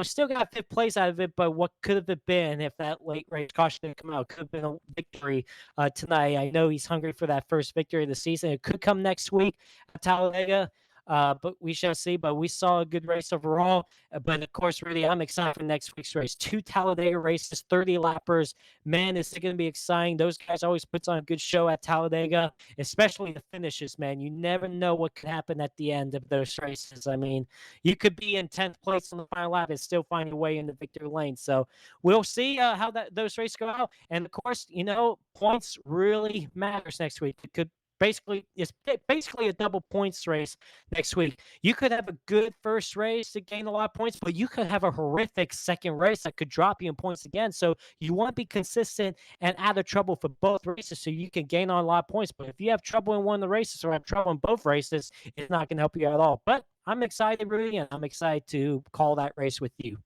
Speaker 2: Still got fifth place out of it, but what could have it been if that late race caution didn't come out? Could have been a victory tonight. I know he's hungry for that first victory of the season. It could come next week at Talladega. But we shall see. But we saw a good race overall. But of course, really, I'm excited for next week's race. 2 Talladega races, 30 lappers. Man, it's going to be exciting. Those guys always puts on a good show at Talladega, especially the finishes, man. You never know what could happen at the end of those races. I mean, you could be in 10th place on the final lap and still find your way in the victory lane. So we'll see how those races go out. And of course, points really matters next week. It could it's basically a double points race next week. You could have a good first race to gain a lot of points, but you could have a horrific second race that could drop you in points again. So you want to be consistent and out of trouble for both races so you can gain on a lot of points. But if you have trouble in one of the races or have trouble in both races, it's not going to help you at all. But I'm excited, Rudy, and I'm excited to call that race with you.